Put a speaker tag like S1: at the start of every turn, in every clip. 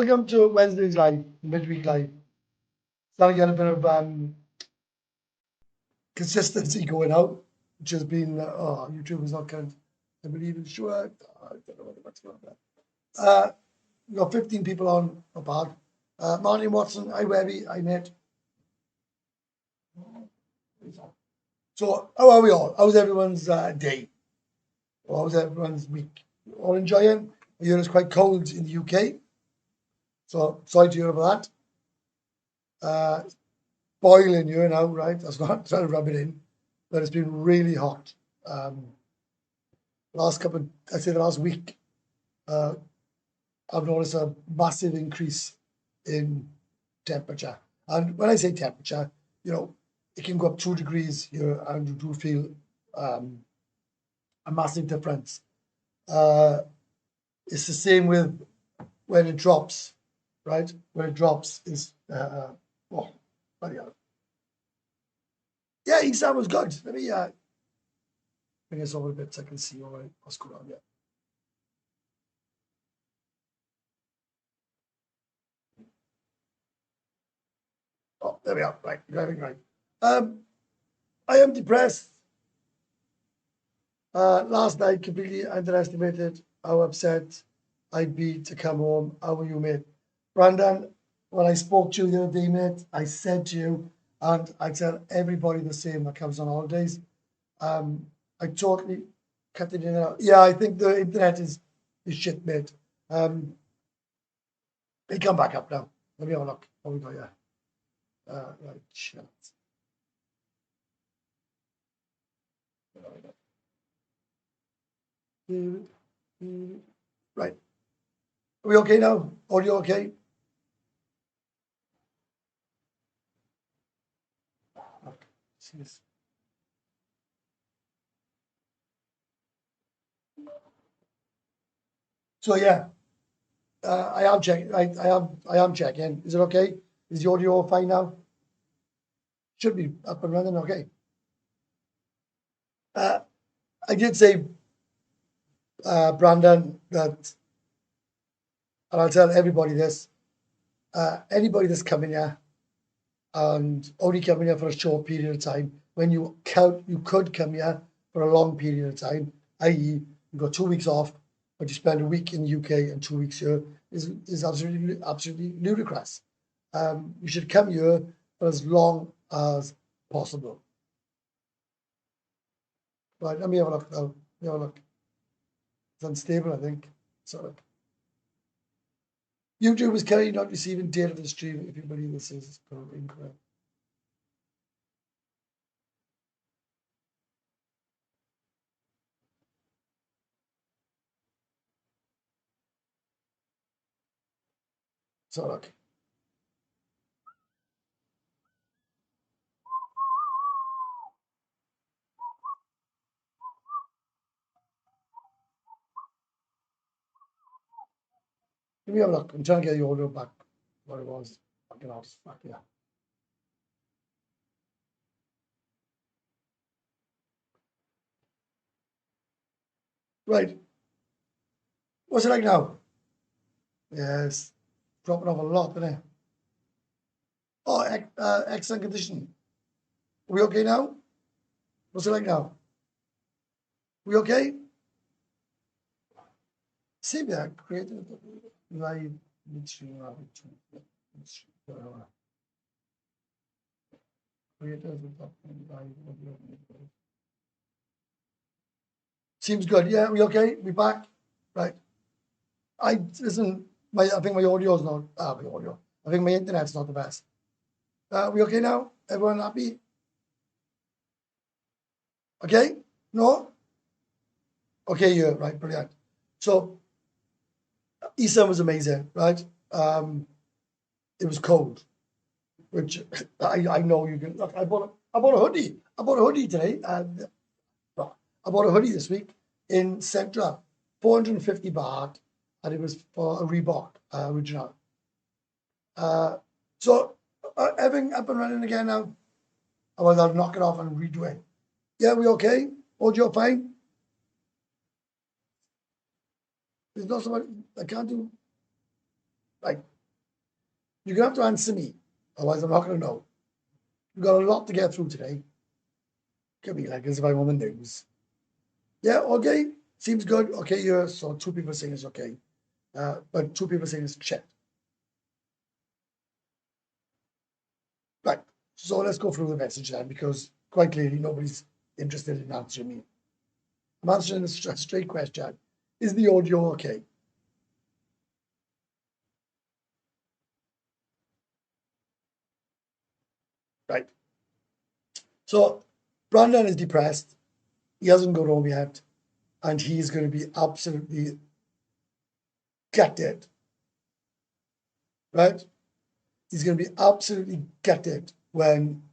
S1: Welcome to Wednesday's live, midweek live. Starting to get a bit of consistency going out, which has been, YouTube is not current. I believe it's sure. I don't know what's going on. We've got 15 people on apart. Martin Watson, hi Webby, hi Nate. So, how are we all? How's everyone's day? Or how's everyone's week? All enjoying? I hear it's quite cold in the UK. So, sorry to hear about that. Boiling here now, right? That's not trying to rub it in, but it's been really hot. The last week, I've noticed a massive increase in temperature. And when I say temperature, it can go up 2 degrees here, and you do feel a massive difference. It's the same with when it drops, right? When it drops is bloody hell. Yeah, East was good. Let me bring us over a bit so I can see what's going on here. Oh, there we are. Right, driving right. I am depressed. Last night, completely underestimated how upset I'd be to come home. How are you, mate? Brandon, when I spoke to you the other day, mate, I said to you, and I tell everybody the same that comes on holidays, I totally cut it in and out. Yeah, I think the internet is shit, mate. It'll come back up now. Let me have a look. What we got here? Right, shit. Right. Are we okay now? Audio okay? Okay. See this. So yeah, I am checking. I am checking. Is it okay? Is the audio fine now? Should be up and running. Okay. I did say, Brandon, that, and I'll tell everybody this. Anybody that's coming here and only coming here for a short period of time, when you could come here for a long period of time, i.e., you got 2 weeks off, but you spend a week in the UK and 2 weeks here, is absolutely ludicrous. You should come here for as long as possible. Right, let me have a look now. Let me have a look. It's unstable, I think. Sorry. YouTube is currently not receiving data for the stream. If you believe this is incorrect. So look. Let me have a look. I'm trying to get the audio back what it was. Fucking out back here. Right. What's it like now? Yes. Dropping off a lot, isn't it? Oh, excellent condition. Are we okay now? What's it like now? We okay? Same there. Creative live Livestream. Seems good. Yeah, we okay? We back? Right. I think my audio is not my audio. I think my internet's not the best. We okay now? Everyone happy? Okay? No? Okay, yeah, right, brilliant. So Easter was amazing, right? It was cold, which I know you can look. I bought a hoodie. I bought a hoodie today. I bought a hoodie this week in Centra, 450 baht, and it was for a Reebok original. So everything up and running again now. Otherwise, I'll knock it off and redo it. Yeah, we okay? Audio fine? There's not so much I can't do. Like, You're going to have to answer me. Otherwise, I'm not going to know. We've got a lot to get through today. Could be like as if I'm on the news. Yeah, okay. Seems good. Okay, yeah. So 2 people saying it's okay. But 2 people saying it's shit. Right. So let's go through the message then, because quite clearly nobody's interested in answering me. I'm answering a straight question. Is the audio okay? Right. So Brandon is depressed. He hasn't got home yet. And he's going to be absolutely gutted. Right? He's going to be absolutely gutted when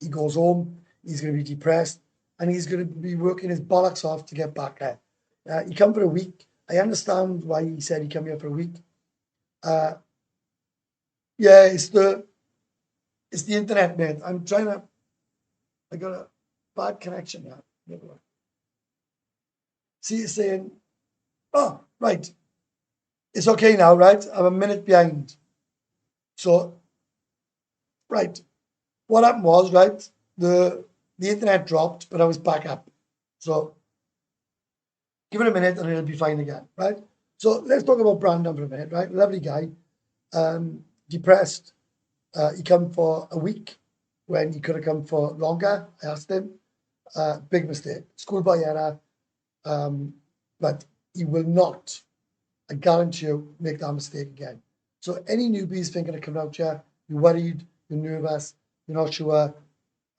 S1: he goes home. He's going to be depressed. And he's going to be working his bollocks off to get back there. He come for a week. I understand why he said he come here for a week. Yeah, it's the internet, man. I'm trying to. I got a bad connection now. See, it's saying, "Oh, right, it's okay now, right? I'm a minute behind." So, right, what happened was, right, the internet dropped, but I was back up. So, give it a minute, and it'll be fine again, right? So let's talk about Brandon for a minute, right? Lovely guy, depressed. He come for a week when he could have come for longer. I asked him. Big mistake, schoolboy error. But he will not, I guarantee you, make that mistake again. So any newbies thinking of coming out here, you're worried, you're nervous, you're not sure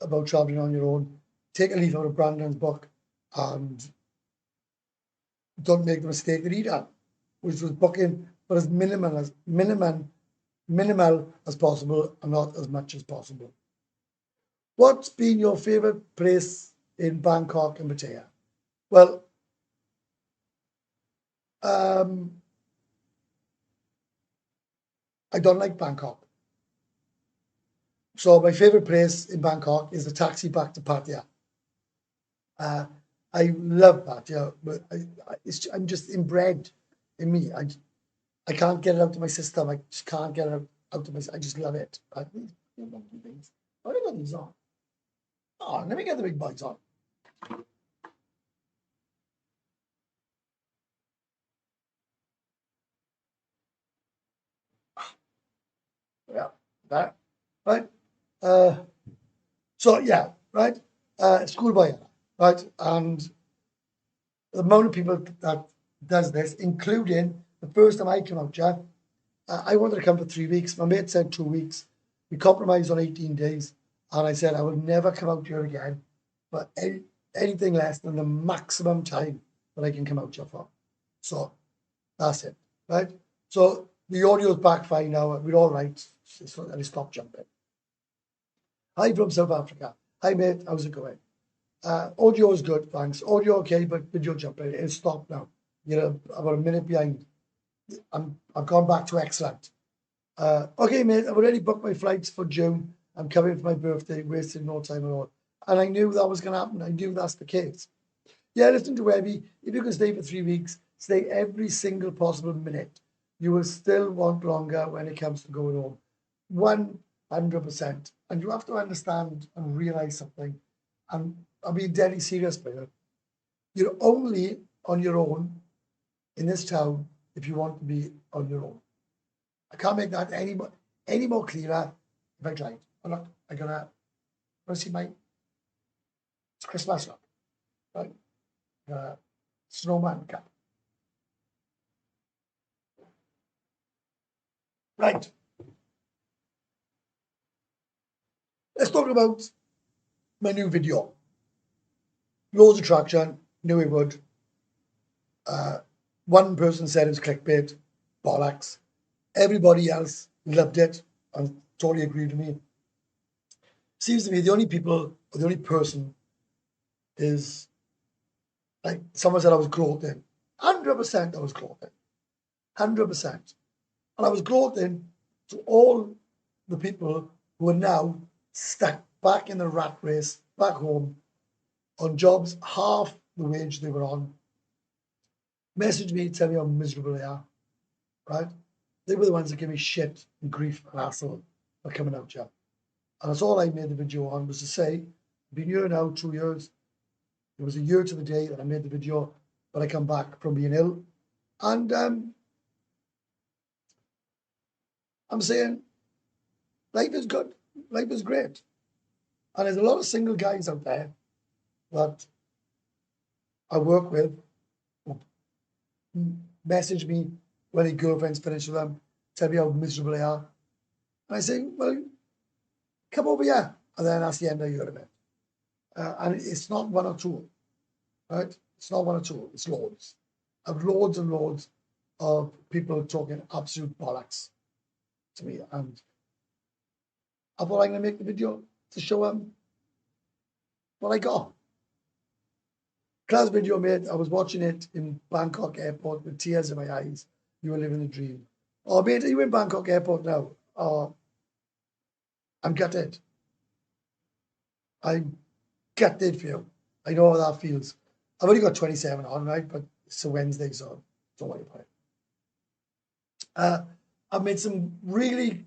S1: about traveling on your own, take a leaf out of Brandon's book and don't make the mistake that he done, which was booking for as minimal as possible and not as much as possible. What's been your favorite place in Bangkok and Pattaya? Well, I don't like Bangkok. So my favorite place in Bangkok is the taxi back to Pattaya. I love Pattaya, but I'm just inbred in me. I can't get it out of my system. I just can't get it out of my. I just love it. Things. What have I got these on? Oh, let me get the big boys on. Yeah, that right. So yeah, right. Schoolboy, right, and the amount of people that does this, including the first time I came out, Jack, I wanted to come for 3 weeks. My mate said 2 weeks. We compromised on 18 days. And I said, I will never come out here again for anything less than the maximum time that I can come out here for. So that's it, right? So the audio's back fine now. We're all right. So I stop jumping. Hi from South Africa. Hi, mate. How's it going? Audio is good, thanks. Audio okay, but video jumping. It's stopped now. You're about a minute behind. I've gone back to excellent. Okay, mate, I've already booked my flights for June. I'm coming for my birthday, wasting no time at all. And I knew that was going to happen. I knew that's the case. Yeah, listen to Webby. If you can stay for 3 weeks, stay every single possible minute. You will still want longer when it comes to going home. 100%. And you have to understand and realize something. And I'm being deadly serious, player. You're only on your own in this town if you want to be on your own. I can't make that any more clearer if I tried. Oh, look, I gotta see my Christmas look, right? Snowman cap. Right. Let's talk about my new video. Loads of traction, knew it would. One person said it was clickbait, bollocks. Everybody else loved it and totally agreed with me. Seems to me the only people, or the only person is like someone said I was gloating. 100% I was gloating. 100%. And I was gloating to all the people who are now stuck back in the rat race, back home, on jobs half the wage they were on. Message me, tell me how miserable they are, right? They were the ones that gave me shit and grief and hassle for coming out, yeah. And that's all I made the video on, was to say, I've been here now 2 years. It was a year to the day that I made the video, but I come back from being ill. And I'm saying life is good. Life is great. And there's a lot of single guys out there that I work with who message me when their girlfriends finish with them, tell me how miserable they are. And I say, well, come over here. And then that's the end of your event. And it's not one or two, right? It's not one or two, it's loads. I've loads and loads of people talking absolute bollocks to me. And I thought I'm going to make the video to show them what I got. Class video, mate. I was watching it in Bangkok airport with tears in my eyes. You were living a dream. Oh, mate, are you in Bangkok airport now? Oh, I'm gutted. I'm gutted for you. I know how that feels. I've only got 27 on, right? But it's a Wednesday, so don't worry about it. I've made some really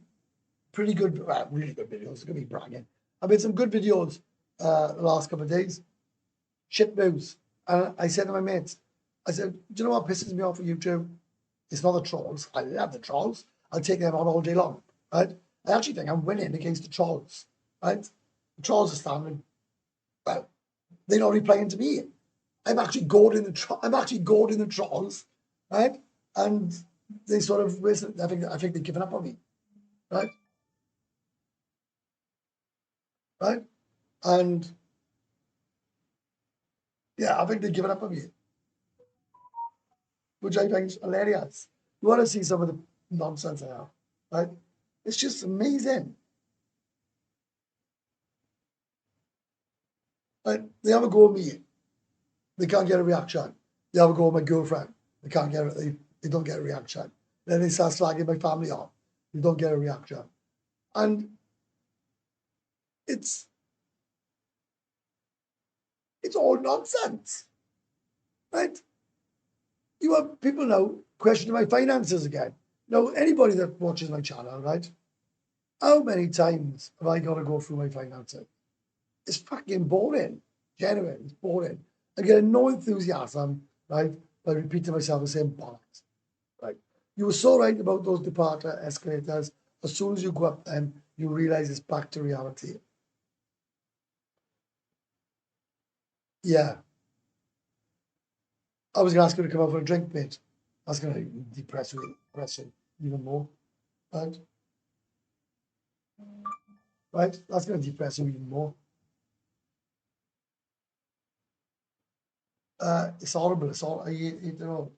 S1: pretty good, really good videos. It's going to be bragging. I've made some good videos the last couple of days. Shit news. And I said to my mates, I said, do you know what pisses me off with YouTube? It's not the trolls. I love the trolls. I'll take them on all day long, right? I actually think I'm winning against the trolls, right? The trolls are standing, well, they're not replying to me. I'm actually goading the trolls, right? And they sort of, I think they've given up on me, right? Right? And yeah, I think they've given up on me, which I find hilarious. You want to see some of the nonsense I have, right? It's just amazing. Right? They have a go at me, they can't get a reaction. They have a go at my girlfriend, they can't get it. They don't get a reaction. Then they start slagging my family off, they don't get a reaction. And it's all nonsense, right? You have people now questioning my finances again. Now, anybody that watches my channel, right? How many times have I got to go through my finances? It's fucking boring. Genuine, it's boring. I get no enthusiasm, right, by repeating myself the same bollocks, right? You were so right about those departure escalators. As soon as you go up them, you realize it's back to reality. Yeah. I was going to ask you to come out for a drink, mate. That's going to depress you even more, right? Right? That's going to depress you even more. It's horrible. It's all, you know.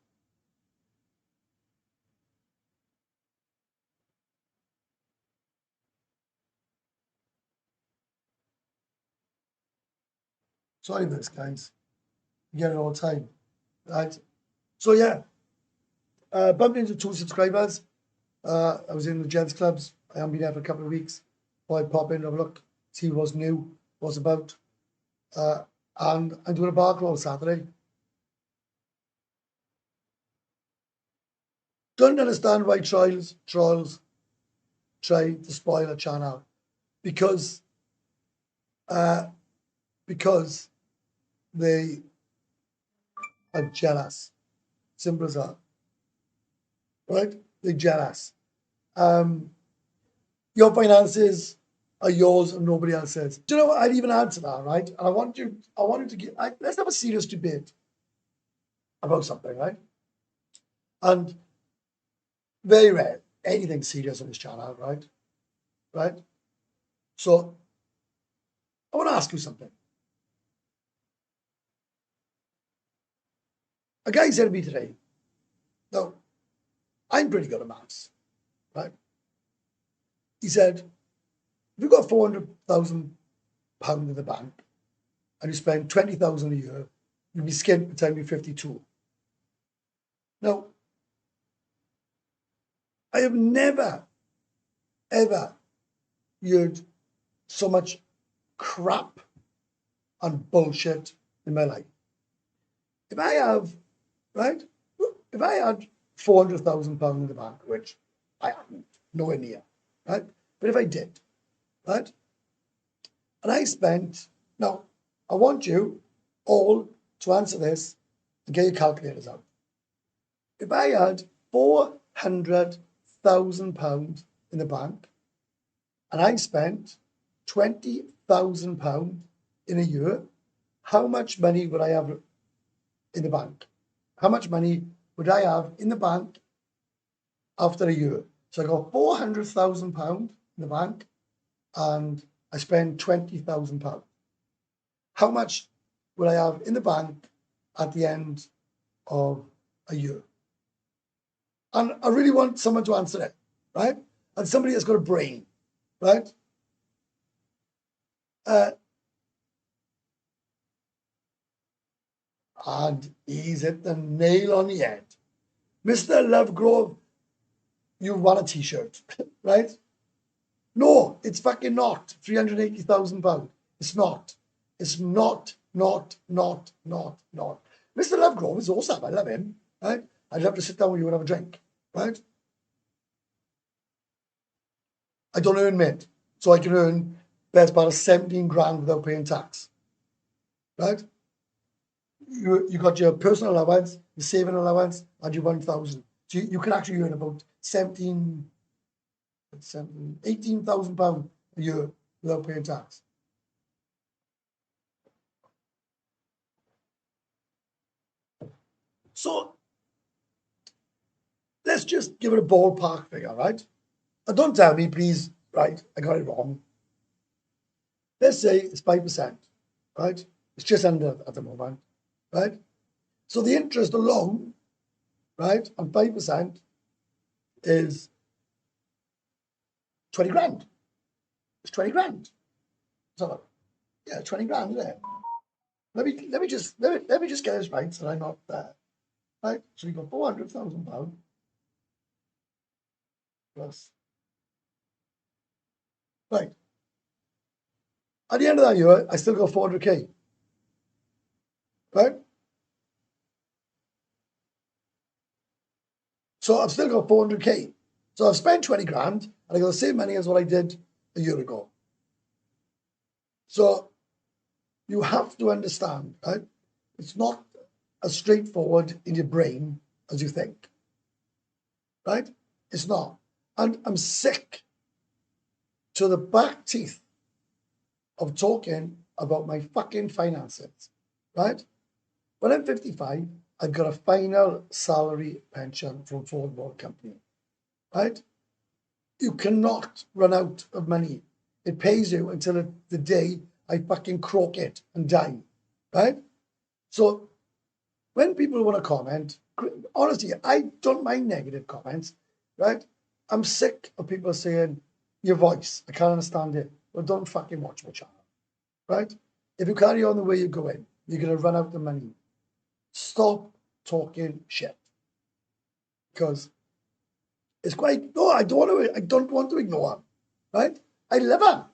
S1: Sorry about this, guys. You get it all the time, right? So yeah, bumped into 2 subscribers. I was in the gents clubs. I haven't been there for a couple of weeks. Thought I'd pop in, have a look, see what's new, what's about. And I'm doing a bar crawl Saturday. Don't understand why trolls try to spoil a channel, because they are jealous. Simple as that. Right? They're jealous. Your finances are yours and nobody else's. Do you know what? I'd even answer that, right? And I wanted to get, let's have a serious debate about something, right? And very rare, anything serious on this channel, right? Right? So I want to ask you something. A guy said to me today, no, I'm pretty good at maths, right? He said, if you've got £400,000 in the bank and you spend 20,000 a year, you'll be skint by the time you're 52. Now, I have never, ever heard so much crap and bullshit in my life. If I had £400,000 in the bank, which I haven't, nowhere near, right? But if I did, right? And I spent, now, I want you all to answer this and get your calculators out. If I had £400,000 in the bank and I spent £20,000 in a year, how much money would I have in the bank? How much money would I have in the bank after a year? So I got £400,000 in the bank and I spend £20,000. How much will I have in the bank at the end of a year? And I really want someone to answer it, right? And somebody that's got a brain, right? And he's hit the nail on the head. Mr. Lovegrove, you won a t-shirt, right? No, it's fucking not. £380,000. It's not. It's not. Mr. Lovegrove is awesome. I love him, right? I'd love to sit down with you and have a drink, right? I don't earn mint, so I can earn best part of 17 grand without paying tax, right? You got your personal allowance, your saving allowance, and your 1,000. So you can actually earn about 18,000 pounds a year without paying tax. So let's just give it a ballpark figure, right? And don't tell me, please, right, I got it wrong. Let's say it's 5%, right? It's just under at the moment, right? So the interest alone, right, on 5% is 20 grand. It's 20 grand. So, yeah, 20 grand, isn't it? Let me just get this right so I'm not there. Right? So you got £400,000 plus. Right. At the end of that year, I still got 400k. Right? So I've still got 400k. So I've spent 20 grand and I got the same money as what I did a year ago. So you have to understand, right? It's not as straightforward in your brain as you think. Right? It's not. And I'm sick to the back teeth of talking about my fucking finances. Right? When I'm 55, I've got a final salary pension from Ford Motor Company. Right? You cannot run out of money. It pays you until the day I fucking croak it and die. Right? So when people want to comment, honestly, I don't mind negative comments. Right? I'm sick of people saying, your voice, I can't understand it. Well, don't fucking watch my channel. Right? If you carry on the way you're going, you're going to run out of money. Stop talking shit. Because it's quite, no, I don't want to ignore him. Right? I love him.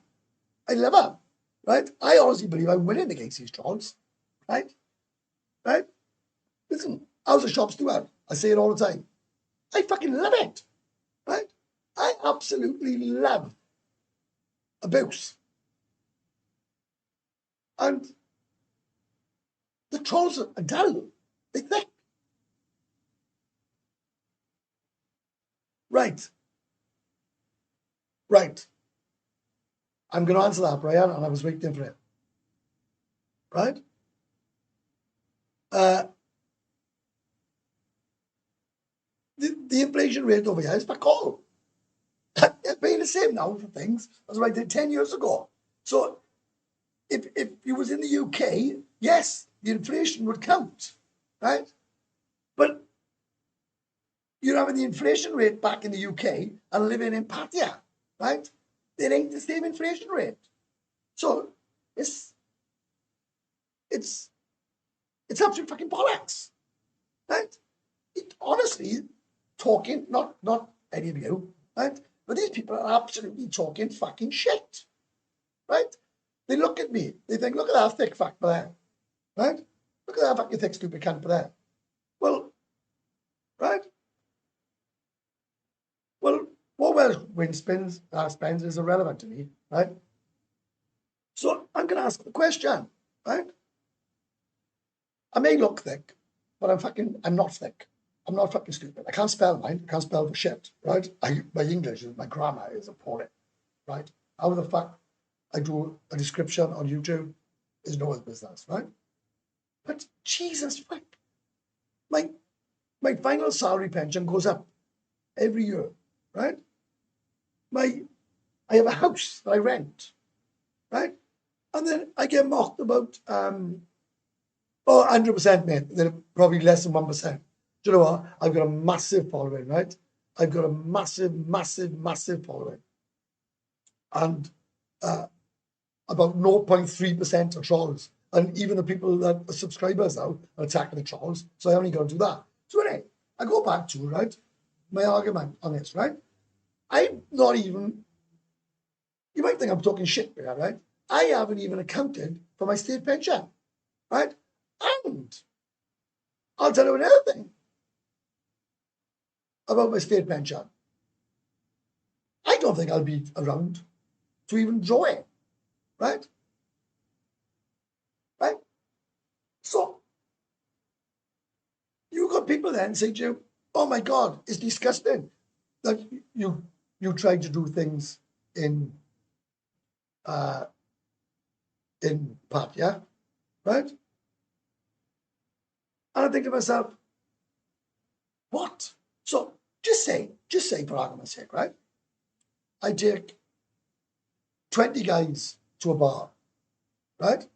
S1: Right? I honestly believe I'm winning against these trolls. Right? Right? Listen, I was a shop steward. I say it all the time. I fucking love it. Right? I absolutely love abuse. And the trolls are dull. They think. Right. I'm going to answer that, Brian, and I was waiting for it. Right? The inflation rate over here is fuck all. It's paying the same now for things as what I did 10 years ago. So if you was in the UK, yes, the inflation would count, right? But you're having the inflation rate back in the UK and living in Pattaya, right? It ain't the same inflation rate. So it's absolute fucking bollocks, right? Honestly, talking, not any of you, right? But these people are absolutely talking fucking shit, right? They look at me, they think, look at that thick fuck there, right? Look at that fucking thick stupid cunt there. Well, right? Well, Wayne spends is irrelevant to me, right? So I'm going to ask the question, right? I may look thick, but I'm not thick. I'm not fucking stupid. I can't spell mine. I can't spell for shit, right? My English, my grammar is appalling, right? How the fuck I do a description on YouTube is no one's business, right? But Jesus fuck, my final salary pension goes up every year, right? I have a house that I rent, right? And then I get mocked about 100%, mate. They're probably less than 1%. Do you know what? I've got a massive following, right? I've got a massive, massive, massive following. And about 0.3% are trolls. And even the people that are subscribers now are attacking the trolls. So I only got to do that. So anyway, I go back to, right, my argument on this, right? I'm not even, you might think I'm talking shit here, right? I haven't even accounted for my state pension, right? And I'll tell you another thing about my state pension. I don't think I'll be around to even draw it, right? Right? So you got people then say to you, oh my God, it's disgusting that you tried to do things in Pattaya, right? And I think to myself, what? So just say for argument's sake, right? I take 20 guys to a bar, right?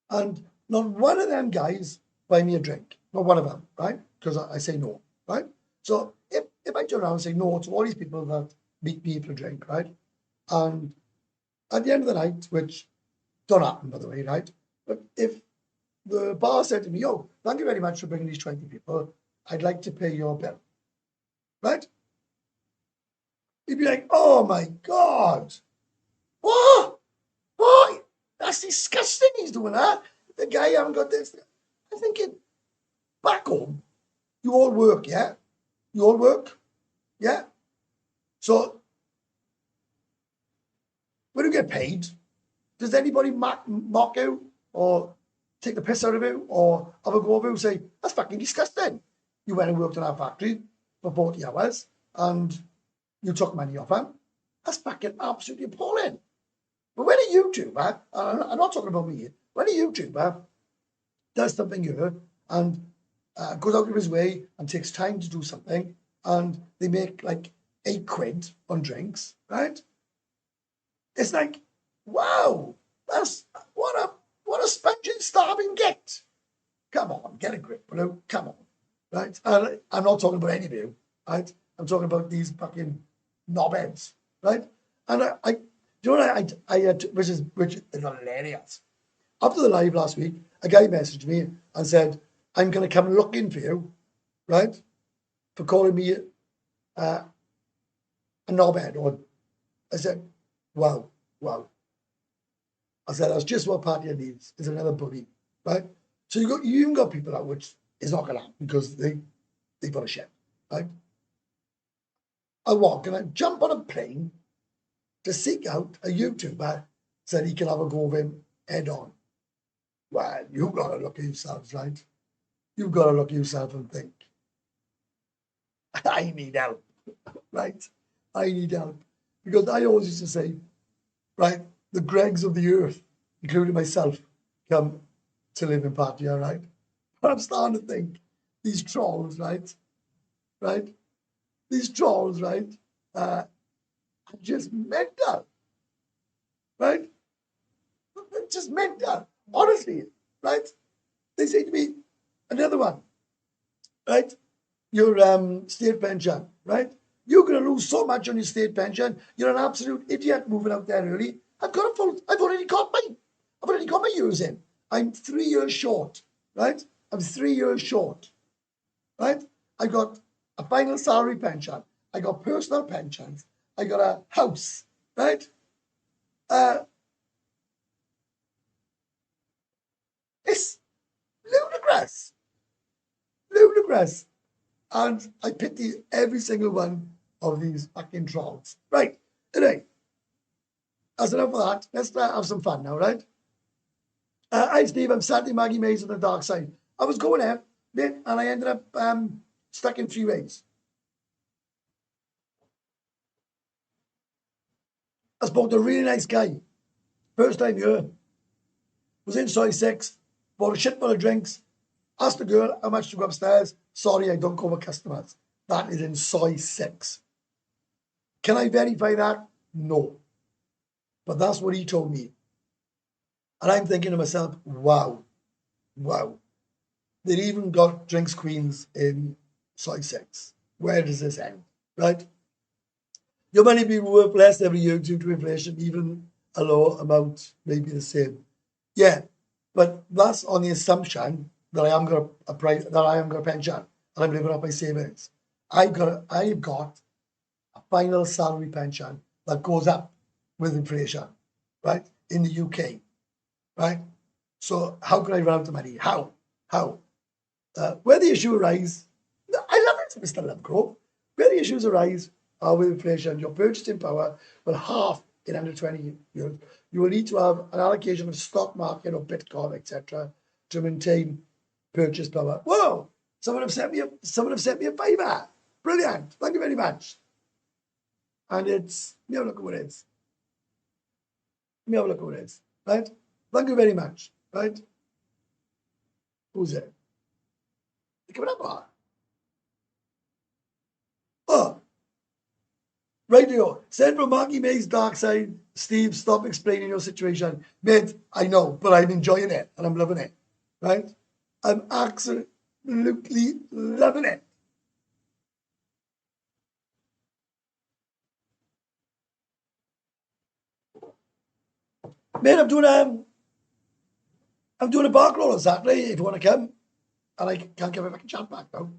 S1: And not one of them guys buy me a drink. Not one of them, right? Because I say no, right? So if I turn around and say no to all these people that meet me for a drink, right? And at the end of the night, which don't happen, by the way, right? But if the bar said to me, oh, thank you very much for bringing these 20 people, I'd like to pay your bill, right? He'd be like, oh my God, what? What? That's disgusting he's doing that. The guy haven't got this. I'm thinking, back home, you all work, yeah? You all work, yeah? So when you get paid, does anybody mock you or take the piss out of you or have a go of you and say, that's fucking disgusting. You went and worked in our factory for 40 hours and you took money off him. That's fucking absolutely appalling. But when a YouTuber, I'm not talking about me, when a YouTuber does something here and goes out of his way and takes time to do something and they make like £8 on drinks, right? It's like, wow, that's what a sponging starving get. Come on, get a grip, bro. Come on, right? And I'm not talking about any of you, right? I'm talking about these fucking knobheads, right? And do you know what I had, which is hilarious. After the live last week, a guy messaged me and said, I'm going to come looking for you, right? For calling me a knobhead. Or I said, wow. I said, that's just what Pattaya needs, is another bully, right? So you even got people out, which is not going to happen because they got a shit, right? Can I jump on a plane to seek out a YouTuber so that he can have a go of him head on? Well, you've got to look at yourselves, right? You've got to look at yourself and think, I need help, right? I need help. Because I always used to say, right, the Gregs of the earth, including myself, come to live in Pattaya, right? But I'm starting to think, these trolls, right? These trolls, right, are just mental, right? They're just mental, honestly, right? They say to me, another one, right? Your state pension, right? You're going to lose so much on your state pension. You're an absolute idiot moving out there early. I've already got my years in. I'm 3 years short, right? I'm 3 years short, right? I got a final salary pension. I got personal pensions. I got a house, right? It's ludicrous. And I pity every single one of these fucking trolls. Right, anyway, that's enough of that. Let's have some fun now, right? Hi, Steve. I'm Sandy Maggie Mays on the dark side. I was going there, mate, and I ended up stuck in 3 ways. I spoke to a really nice guy. First time here. Was in Soy 6. Bought a shit full of drinks. Asked the girl how much to go upstairs. Sorry, I don't go with customers. That is in Soy 6. Can I verify that? No. But that's what he told me. And I'm thinking to myself, wow. They've even got drinks queens in Soy 6. Where does this end? Right? Your money be worth less every year due to inflation, even a low amount may be the same. Yeah, but that's on the assumption that I am got a pension and I'm living off my savings. I've got a final salary pension that goes up with inflation, right? In the UK, right? So how can I run out of money? How? Where the issue arises, I love it, Mr. Lovegrove. Where the issues arise are with inflation. Your purchasing power will halve in under 20 years. You will need to have an allocation of stock market or Bitcoin, etc., to maintain purchase power. Whoa! Someone have sent me a favor. Brilliant. Thank you very much. And it's, let me have a look at what it is. Right? Thank you very much. Right? Who's it? Coming up on. Oh, radio. Send from Marky May's dark side. Steve, stop explaining your situation. Mate, I know, but I'm enjoying it and I'm loving it. Right? I'm absolutely loving it. Mate, I'm doing a bar crawl on Saturday if you want to come. And I can't give a fucking chat back now.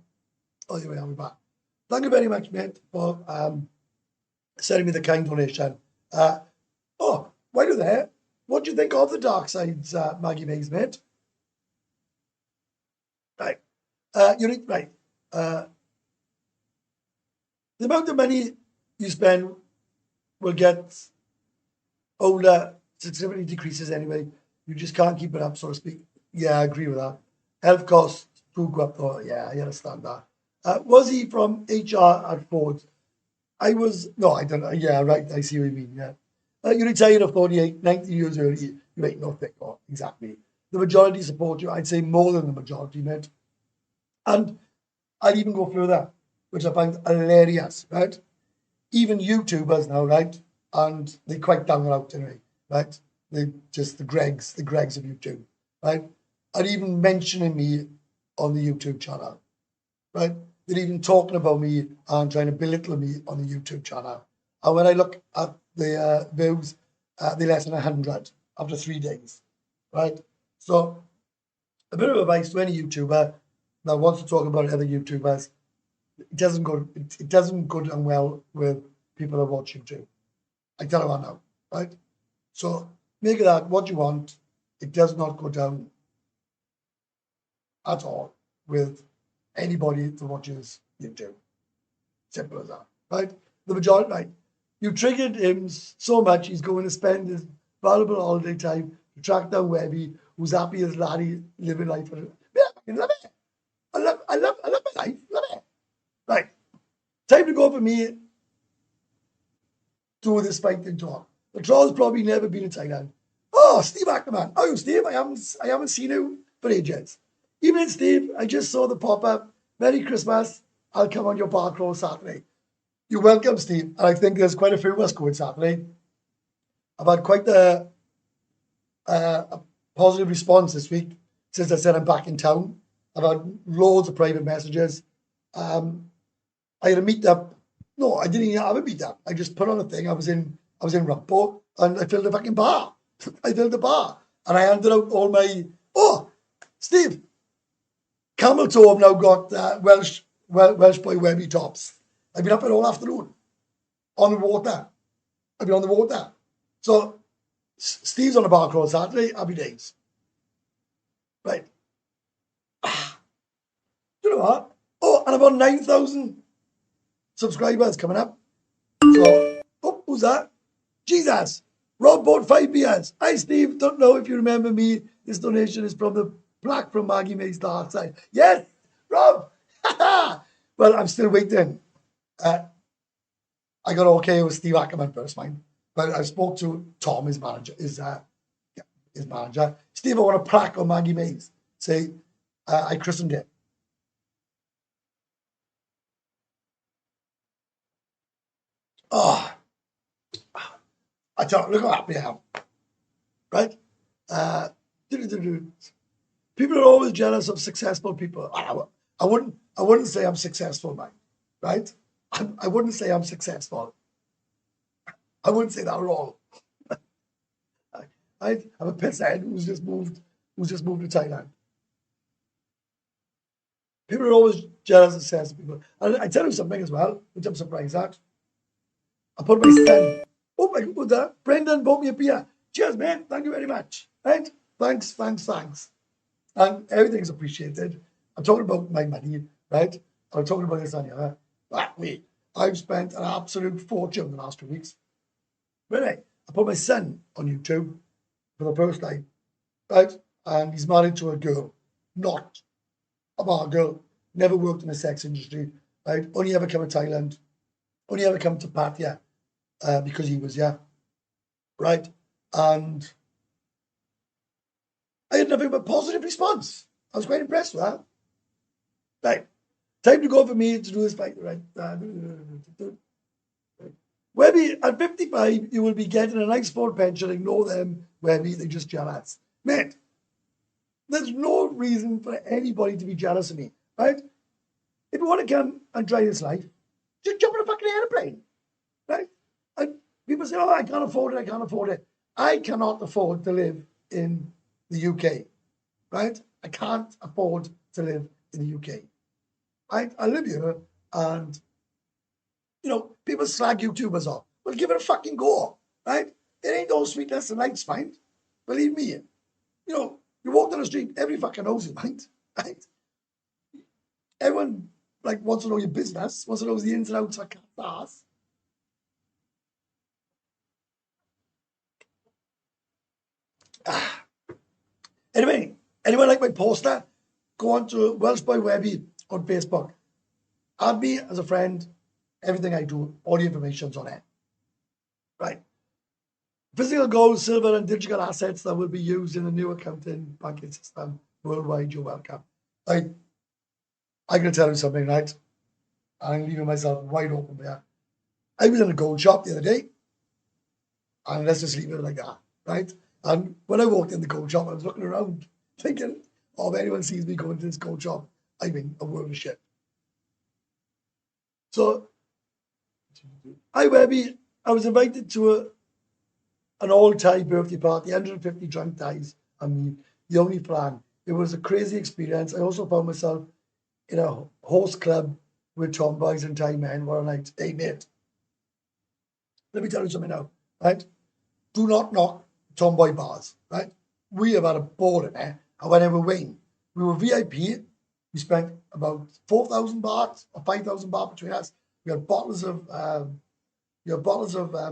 S1: Oh, anyway, I'll be back. Thank you very much, mate, for sending me the kind donation. While you're there, what do you think of the dark sides, Maggie Mays, mate? Right. Right. The amount of money you spend will get older, sensitivity decreases anyway. You just can't keep it up, so to speak. Yeah, I agree with that. Health costs do go up, though. Yeah, I understand that. Was he from HR at Ford? No, I don't know. Yeah, right. I see what you mean. Yeah. You retired at 48, 90 years early. You make nothing. Oh, exactly. The majority support you. I'd say more than the majority, mate. And I'd even go further, which I find hilarious, right? Even YouTubers now, right? And they quite down and out anyway, right? They just the Gregs of YouTube, right? And even mentioning me on the YouTube channel, right? They're even talking about me and trying to belittle me on the YouTube channel. And when I look at the views, they're less than 100 after 3 days, right? So a bit of advice to any YouTuber that wants to talk about other YouTubers, it doesn't go down well with people that watch YouTube. I tell you what now, right? So make of that what you want. It does not go down at all with anybody that watches YouTube. Simple as that, right? The majority, right? You triggered him so much, he's going to spend his valuable holiday time to track down Webby, who's happy as Larry living life. Yeah, I love it. I love my life. Love it. Right. Time to go for me to this fighting talk. The troll's probably never been in Thailand. Oh, Steve Ackerman. Oh, Steve, I haven't seen you for ages. Evening, Steve. I just saw the pop-up. Merry Christmas. I'll come on your bar crawl Saturday. You're welcome, Steve. And I think there's quite a few of us going Saturday. I've had quite a positive response this week since I said I'm back in town. I've had loads of private messages. I had a meetup. No, I didn't even have a meetup. I just put on a thing. I was in Rumpo and I filled a fucking bar. I filled the bar and I handed out all my. Oh, Steve, Camel Toe have now got Welsh boy Webby tops. I've been up it all afternoon on the water. I've been on the water. So Steve's on a bar crawl Saturday. Happy days. Right. You know what? Oh, and about 9,000 subscribers coming up. So, oh, who's that? Jesus. Rob bought 5 beers. Hi, Steve. Don't know if you remember me. This donation is from the plaque from Maggie May's Dark Side. Yes, Rob. Well, I'm still waiting. I got okay with Steve Ackerman first, fine. But I spoke to Tom, his manager, his manager. Steve, I want a plaque on Maggie May's. Say, I christened it. Oh, I tell you, look how happy I am. Right? People are always jealous of successful people. I wouldn't say I'm successful, man. Right? I wouldn't say I'm successful. I wouldn't say that at all. I'm a pisshead who's just moved to Thailand. People are always jealous of successful people. And I tell you something as well, which I'm surprised at. I put my son. Oh my God, Brendan bought me a beer. Cheers, man. Thank you very much. Right? Thanks. And everything's appreciated. I'm talking about my money, right? I'm talking about this on here. Me. I've spent an absolute fortune the last 2 weeks. Really? I put my son on YouTube for the first time, right? And he's married to a girl, not a bar girl, never worked in the sex industry, right? Only ever come to Thailand, only ever come to Pattaya because he was, right? And I had nothing but positive response. I was quite impressed with that. Right. Time to go for me to do this fight, right? Webby, at 55, you will be getting a nice full pension. Ignore them, Webby, they're just jealous. Mate, there's no reason for anybody to be jealous of me, right? If you want to come and try this life, just jump in a fucking airplane, right? And people say, oh, I can't afford it. I cannot afford to live in the UK, right? I can't afford to live in the UK. I live here and, people slag YouTubers off. Well, give it a fucking go, right? It ain't all sweetness and lights, fine. Believe me. You walk down the street, every fucking knows you, right? Everyone, wants to know your business, wants to know the ins and outs of cars. Anyway, anyone like my poster? Go on to Welsh Boy Webby on Facebook. Add me as a friend. Everything I do, all the information's on it. Right. Physical gold, silver, and digital assets that will be used in the new accounting banking system worldwide. You're welcome. I'm going to tell you something, right? I'm leaving myself wide open there. I was in a gold shop the other day, and let's just leave it like that, right? And when I walked in the gold shop, I was looking around, thinking, if anyone sees me going to this gold shop, I'm in a world of shit. So, hi, Webby. I was invited to an all-Thai birthday party, 150 drunk Thais, and me, the only plan. It was a crazy experience. I also found myself in a host club with tomboys and Thai men. What a night. Hey, mate. Let me tell you something now, right? Do not knock tomboy bars, right? We have had a ball in there, and when I was waiting, we were VIP. We spent about 4,000 baht or 5,000 baht between us. We had bottles of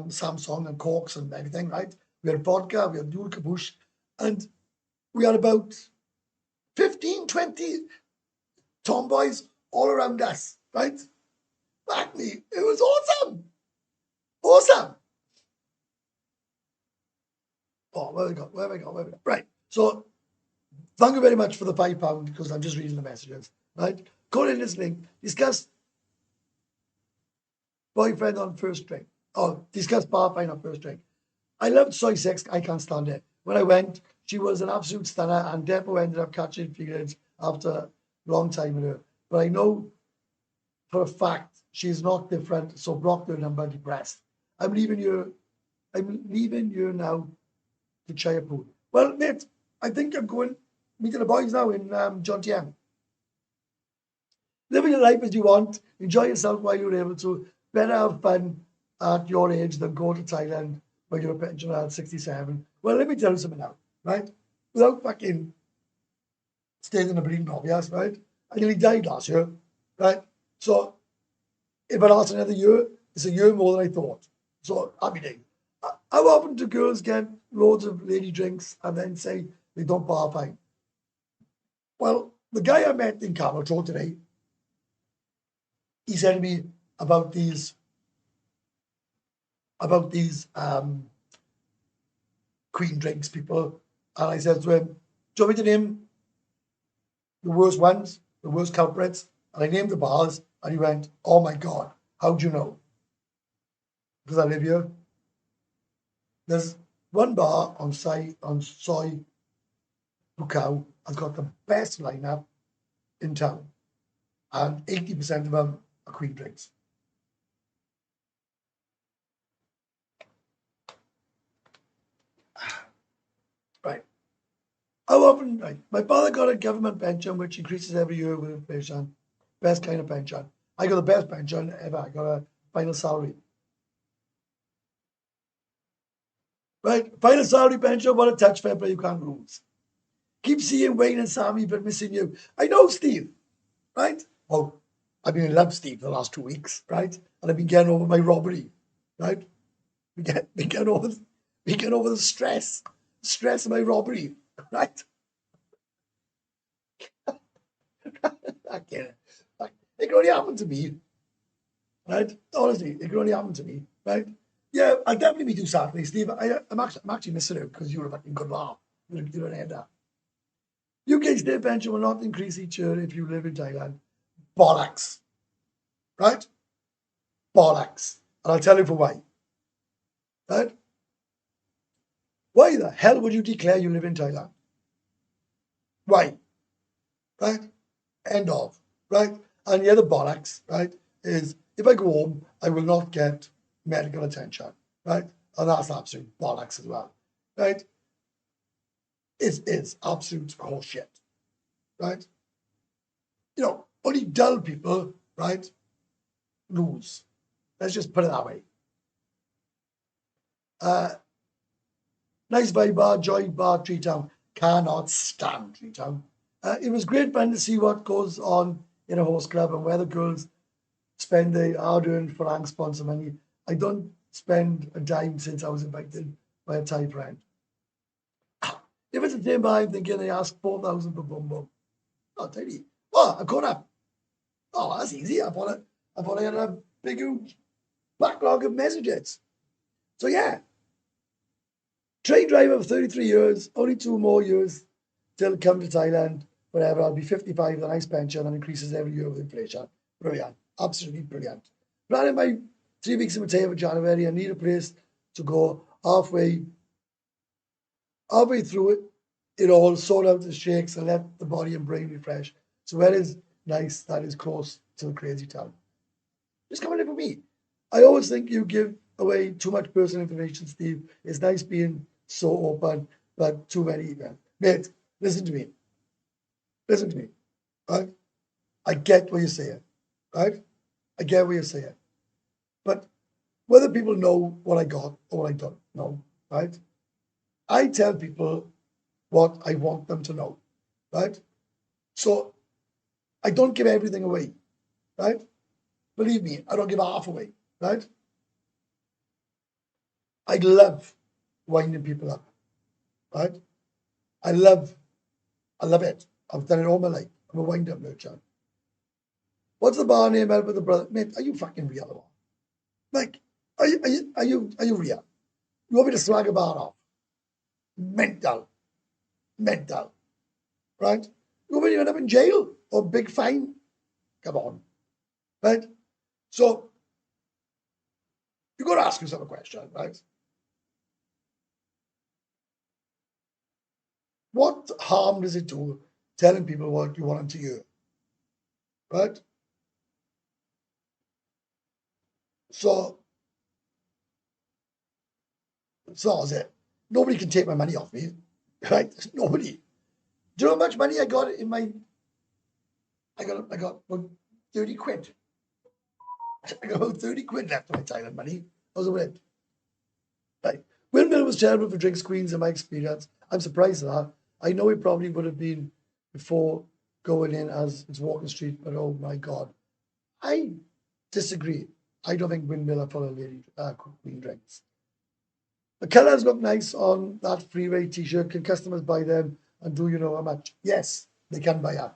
S1: Samsung and Corks and everything, right? We had vodka, we had Yul Kabush, and we had about 15, 20 tomboys all around us, right? Exactly. It was awesome. Awesome. Oh, where have I got? Right. So, thank you very much for the £5 because I'm just reading the messages, right? Go in this link. Discuss boyfriend on first drink. Oh, discuss bar fine on first drink. I loved Soy Six. I can't stand it. When I went, she was an absolute stunner and Depo ended up catching feelings after a long time with her. But I know for a fact she's not different, so block her number, depressed. I'm leaving you now to Chayapur. Well, mate, I think I'm going meeting the boys now in Jomtien. Living your life as you want, enjoy yourself while you're able to. Better have fun at your age than go to Thailand when you're a pensioner at 67. Well, let me tell you something now, right? Without fucking staying in a bleeding obvious, right? I nearly died last year, right? So If it lasts another year, it's a year more than I thought. So happy day. How often do girls get loads of lady drinks and then say they don't bar fine? Well, the guy I met in Camel today, he said to me about these queen drinks people, and I said to him, "Do you want me to name the worst ones, the worst culprits?" And I named the bars, and he went, "Oh my god, how do you know?" Because I live here. There's one bar on Soy Bucau has got the best lineup in town, and 80% of them are queen drinks. Right. How often, right? My father got a government pension which increases every year with inflation. Best kind of pension. I got the best pension ever. I got a final salary. Right? Final salary pension, what a touch, fair play, you can't lose. Keep seeing Wayne and Sammy, but missing you. I know, Steve, right? Oh, I've been in love, Steve, for the last 2 weeks, right? And I've been getting over my robbery, right? Been getting over the stress of my robbery, right? I get it. It can only happen to me, right? Honestly, it can only happen to me, right? Yeah, I'll definitely be too Saturday, Steve. I'm actually missing it because you're a fucking good laugh. You're an header. UK state pension will not increase each year if you live in Thailand. Bollocks, right? Bollocks. And I'll tell you for why, right? Why the hell would you declare you live in Thailand? Why, right? End of, right? And the other bollocks, right, is if I go home, I will not get medical attention, right? And that's absolute bollocks as well, right? It is absolute horseshit, right? Only dull people, right, lose. Let's just put it that way. Uh, Nice vibe bar, Joy Bar, Tree Town. Cannot stand Tree Town. It was great fun to see what goes on in a horse club and where the girls spend their hard-earned Farang sponsor money. I don't spend a dime since I was invited by a Thai friend. If it's the same bar, I'm thinking they ask 4,000 per bum bum. Oh, tiny. What? A corner? Oh, that's easy. I thought I had a big huge backlog of messages. So yeah, train driver for 33 years, only 2 more years till come to Thailand, whatever. I'll be 55 with a nice pension that increases every year with inflation. Brilliant. Absolutely brilliant. Planning my 3 weeks in Pattaya for January. I need a place to go halfway through it all, sort out the shakes and let the body and brain refresh. So where is nice that is close to the crazy town. Just come and live with me. I always think you give away too much personal information, Steve. It's nice being so open, but too many emails. Mate, listen to me. Listen to me. Right? I get what you're saying. Right? I get what you're saying. But whether people know what I got or what I don't know, right? I tell people what I want them to know. Right? So I don't give everything away. Right? Believe me, I don't give half away. Right? I love winding people up. Right? I love it. I've done it all my life. I'm a wind up merchant. What's the bar name out with the brother? Mate, are you fucking real? Like, are you real? You want me to slag a bar off? Mental. Mental. Right? You want me to end up in jail or big fine? Come on. Right? So you've got to ask yourself a question, right? What harm does it do telling people what you want them to hear? Right? So that's it. Nobody can take my money off me. Right? Nobody. Do you know how much money I got in my? I got about 30 quid. I got about 30 quid left of my Thailand money. That was a win. Right. Windmill was terrible for drinks queens in my experience. I'm surprised at that. I know it probably would have been before going in as it's Walking Street, but oh my god. I Disagree. I don't think Windmill are full of lady queen drinks. The colours look nice on that freeway t-shirt. Can customers buy them? And do you know how much? Yes, they can buy them.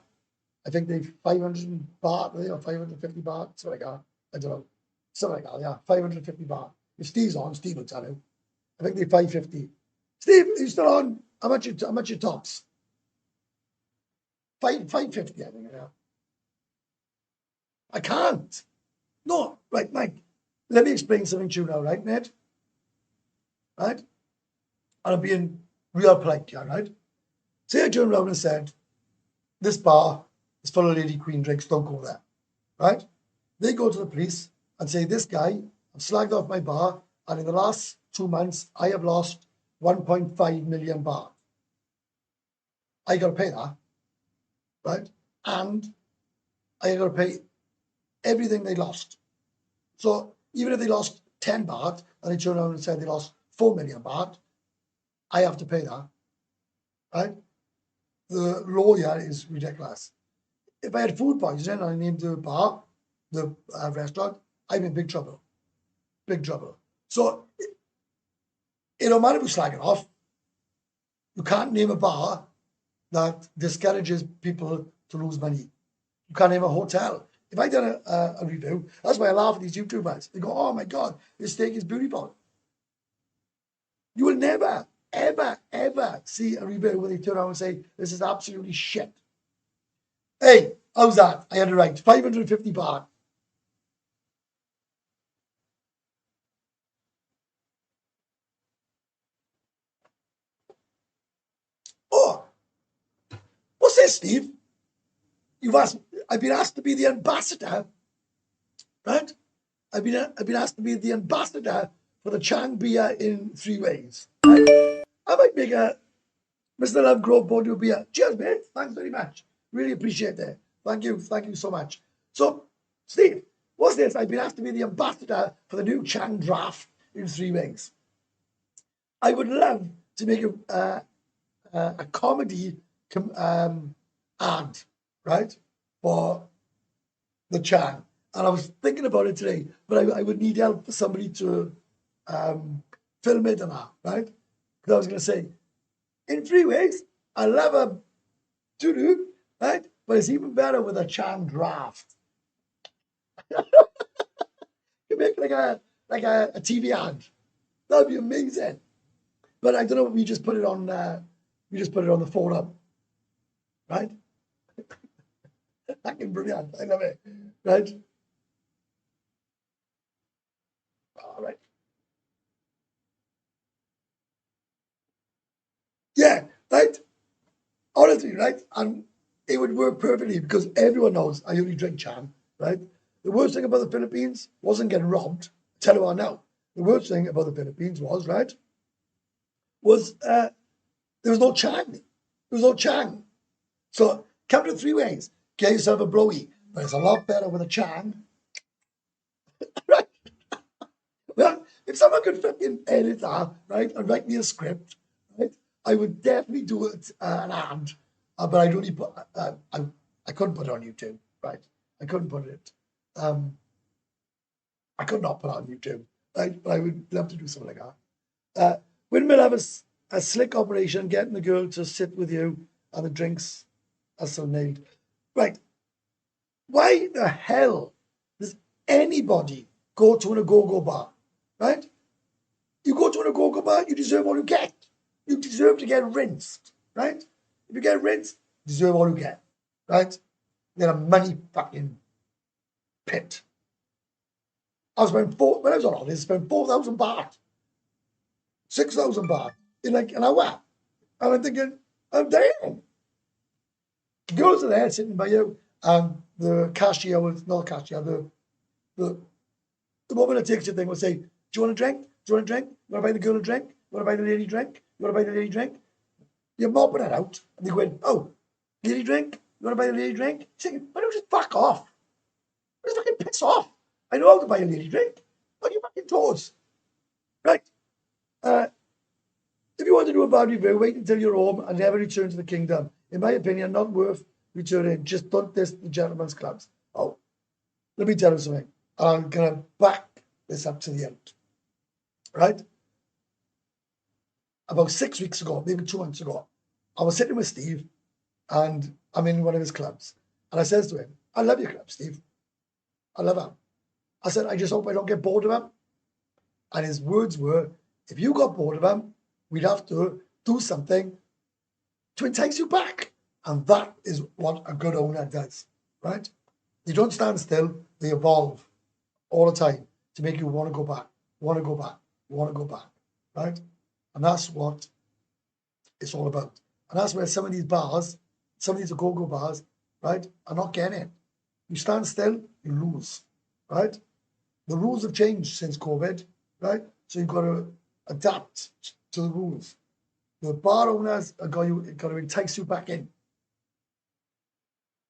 S1: I think they've 500 baht, or 550 baht, something like that. I don't know. Something like that, yeah. 550 baht. If Steve's on, Steve will tell you. I think they're 550. Steve, are you still on? How much your tops? 550, I think, yeah. I can't. No, right, Mike. Let me explain something to you now, right, mate? Right? And I'm being real polite here, right? Say I turned around and said, this bar is full of lady queen drinks, don't go there. Right? They go to the police and say, this guy, I've slagged off my bar, and in the last 2 months, I have lost 1.5 million baht. I got to pay that, right? And I got to pay everything they lost. So even if they lost 10 baht and they turn around and say they lost 4 million baht, I have to pay that, right? The law here is ridiculous. If I had food poisoning and I named the bar, the restaurant, I'm in big trouble. Big trouble. So it don't matter if you slag it off. You can't name a bar that discourages people to lose money. You can't name a hotel. If I done a review, that's why I laugh at these YouTubers. They go, oh my God, this steak is beautiful. You will never, ever, ever see a review where they turn around and say, this is absolutely shit. Hey, how's that? I had it right. 550 baht. Oh, what's this, Steve? I've been asked to be the ambassador, right? I've been asked to be the ambassador for the Chang beer in 3 ways. Right? I might make a Mr. Love Grove Bordeaux beer. Cheers, mate. Thanks very much. Really appreciate that. Thank you so much. So, Steve, what's this? I've been asked to be the ambassador for the new Chang draft in 3 ways. I would love to make a comedy ad, right, for the Chang. And I was thinking about it today, but I would need help for somebody to film it and that, right? Because I was going to say, in 3 ways, I love a to-do, right? But it's even better with a Chang draft. You make like a TV ad. That'd be amazing. But I don't know. We just put it on. We just put it on the forum, right? Fucking brilliant. I love it. Right? All right. Yeah, right? Honestly, right? And it would work perfectly because everyone knows I only drink Chang, right? The worst thing about the Philippines wasn't getting robbed. Tell you what now. The worst thing about the Philippines was, right, was there was no Chang. There was no Chang. So come to 3 ways. Get yourself a blowy, but it's a lot better with a Chang. Right? Well, if someone could fucking edit that, right, and write me a script, right, I would definitely do it an ad. But I'd only put, I couldn't put it on YouTube, right? I couldn't put it. I could not put it on YouTube, right? But I would love to do something like that. Windmill have a slick operation, getting the girl to sit with you, and the drinks are so made. Right. Why the hell does anybody go to an go-go bar, right? You go to an go-go bar, you deserve all you get. You deserve to get rinsed, right? If you get rinsed, you deserve all you get, right? You're a money fucking pit. I spent when I was on holiday, I spent 4,000 baht, 6,000 baht in like an hour. And I'm thinking, I'm damn. Girls are there sitting by you, and the cashier was not cashier, the woman that takes your thing will say, do you want a drink? Do you want a drink? You want to buy the girl a drink? You want to buy the lady drink? You want to buy the lady drink? You're mopping it out, and they go in, oh, lady drink? You want to buy the lady drink? You're thinking, why don't you just fuck off? Just fucking piss off. I know how to buy a lady drink. What are you fucking toes? Right. If you want to do a bad review, wait until you're home and never return to the kingdom. In my opinion, not worth returning. Just don't diss the gentlemen's clubs. Oh, let me tell you something. and I'm going to back this up to the end, right? About 6 weeks ago, maybe 2 months ago, I was sitting with Steve, and I'm in one of his clubs. And I says to him, I love your club, Steve. I love him. I said, I just hope I don't get bored of him. And his words were, if you got bored of him, we'd have to do something to entice you back. And that is what a good owner does, right? They don't stand still, they evolve all the time to make you want to go back, want to go back, want to go back, right? And that's what it's all about. And that's where some of these bars, some of these go-go bars, right, are not getting it. You stand still, you lose, right? The rules have changed since COVID, right? So you've got to adapt to the rules. The bar owners are got to entice you back in.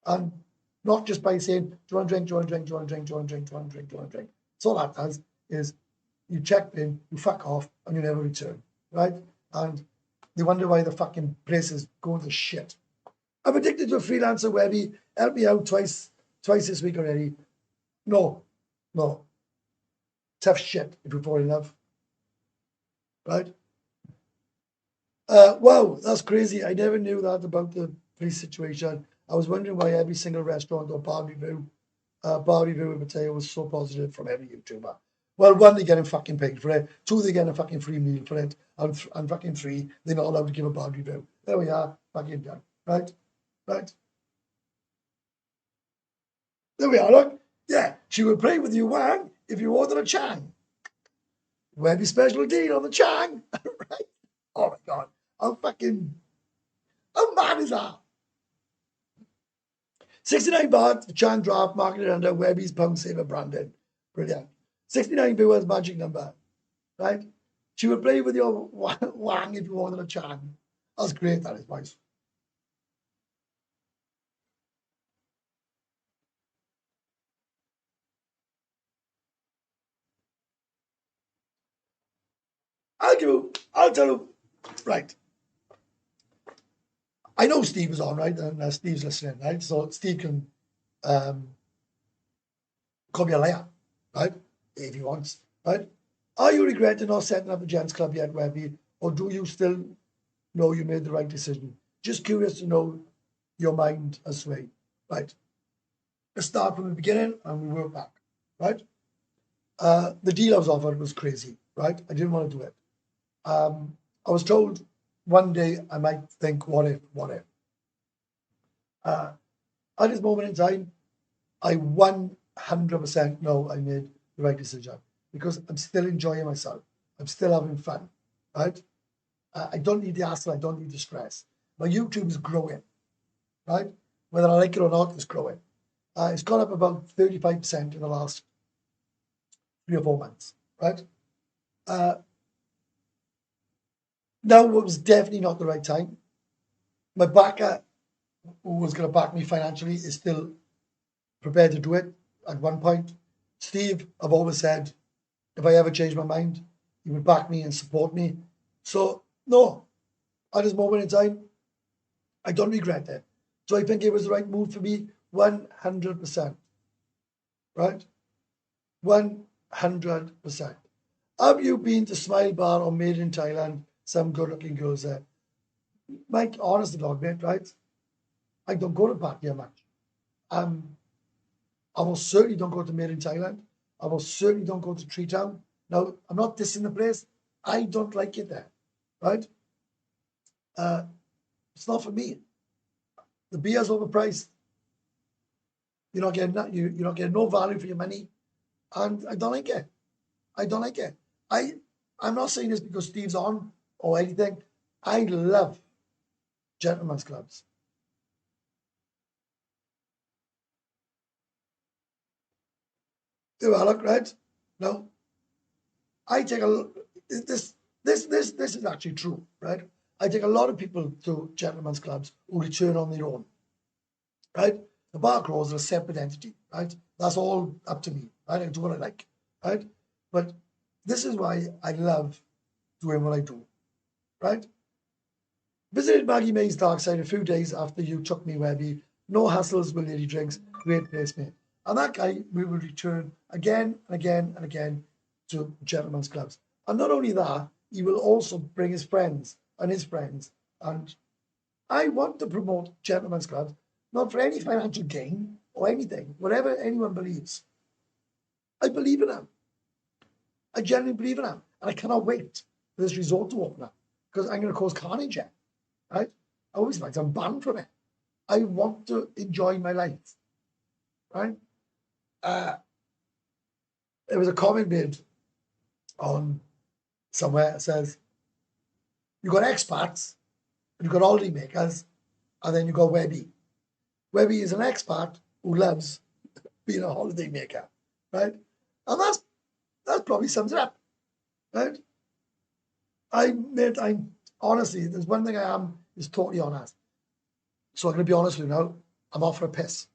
S1: And not just by saying, do you want to drink, do you want to drink, do you want to drink, do you want to drink, do you want to drink, do you want to drink. So all that does is you check in, you fuck off, and you never return, right? And they wonder why the fucking place is going to shit. I'm addicted to a freelancer, Webby. Help me out twice this week already. No. Tough shit if you fall in love. Right? Wow, that's crazy. I never knew that about the police situation. I was wondering why every single restaurant or bar review in Pattaya was so positive from every YouTuber. Well, one, they're getting fucking paid for it. Two, they're getting a fucking free meal for it. And fucking three, they're not allowed to give a bad review. There we are, fucking done. Right? There we are, look. Yeah, she will play with you, Wang, if you order a Chang. Webby special deal on the Chang. Right? Oh my God. How mad is that? 69 baht for Chang draft marketed under Webby's Pound Saver branding. Brilliant. 69 viewers, magic number. Right? She will play with your Wang if you order a Chang. That's great, that is, boys. I'll tell you, right. I know Steve is on, right? And Steve's listening, right? So Steve can call me a liar, right? If he wants, right? Are you regretting not setting up a gents club yet, Webby? Or do you still know you made the right decision? Just curious to know your mind as way, right? Let's start from the beginning and we work back, right? The deal I was offered was crazy, right? I didn't want to do it. I was told one day I might think, what if? At this moment in time, I 100% know I made the right decision because I'm still enjoying myself. I'm still having fun, right? I don't need the hassle. I don't need the stress. My YouTube is growing, right? Whether I like it or not, it's growing. It's gone up about 35% in the last 3 or 4 months, right? Now it was definitely not the right time. My backer, who was going to back me financially, is still prepared to do it at one point. Steve, I've always said, if I ever change my mind, he would back me and support me. So, no, at this moment in time, I don't regret it. So I think it was the right move for me, 100%. Right? 100%. Have you been to Smile Bar or Made in Thailand? Some good-looking girls there. Mike, honest to God, mate, right? I don't go to Pattaya much. I most certainly don't go to Made in Thailand. I most certainly don't go to Tree Town. Now, I'm not dissing the place. I don't like it there, right? It's not for me. The beer's overpriced. You're not getting no value for your money, and I don't like it. I'm not saying this because Steve's on or anything. I love gentlemen's clubs. Do I look right? No. I take this is actually true, right? I take a lot of people to gentlemen's clubs who return on their own, right? The bar crawls are a separate entity, right? That's all up to me, right? I do what I like, right? But this is why I love doing what I do, right? Visited Maggie May's dark side a few days after you took me, Webby. No hassles with lady drinks. Great place, mate. And that guy, we will return again and again and again to gentlemen's clubs. And not only that, he will also bring his friends and his friends. And I want to promote gentlemen's clubs, not for any financial gain or anything, whatever anyone believes. I believe in them. I genuinely believe in them. And I cannot wait for this resort to open up because I'm going to cause carnage here, right? I always like I'm banned from it. I want to enjoy my life, right? There was a comment made on somewhere that says, you've got expats, and you've got holiday makers, and then you've got Webby. Webby is an expat who loves being a holiday maker, right? And that probably sums it up, right? I'm honestly, there's one thing I am is totally honest. So I'm going to be honest with you now. I'm off for a piss.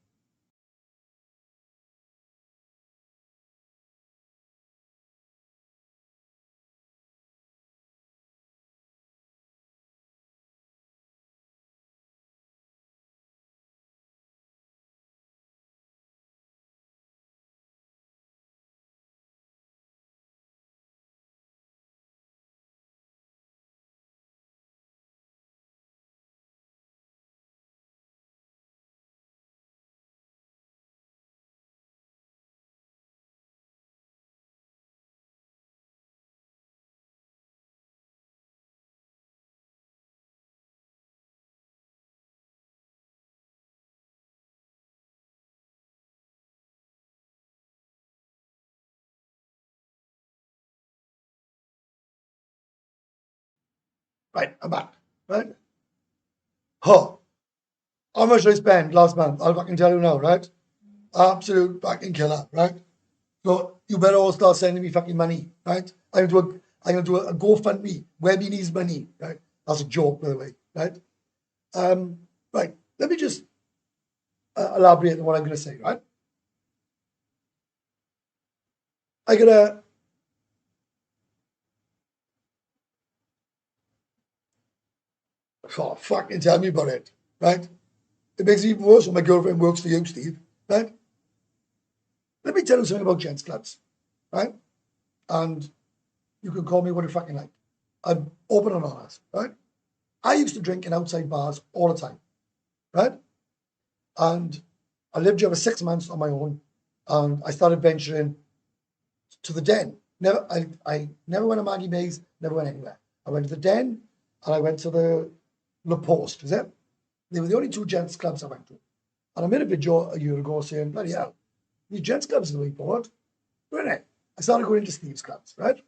S1: Right, I'm back, right? Huh. How much did I spend last month? I'll fucking tell you now, right? Absolute fucking killer, right? So you better all start sending me fucking money, right? I'm going to do a GoFundMe. Webby needs money, right? That's a joke, by the way, right? Right. Let me just elaborate on what I'm going to say, right? I gotta. Oh, fucking tell me about it, right? It makes it even worse when my girlfriend works for you, Steve, right? Let me tell you something about gents clubs, right? And you can call me what you fucking like. I'm open and honest, right? I used to drink in outside bars all the time, right? And I lived here for 6 months on my own, and I started venturing to the Den. I never went to Maggie Mays, never went anywhere. I went to the Den, and I went to the La Poste, is it? They were the only two gents clubs I went to. And I made a video a year ago saying, bloody hell, these gents clubs are the way forward, weren't it? I started going to Steve's clubs, right?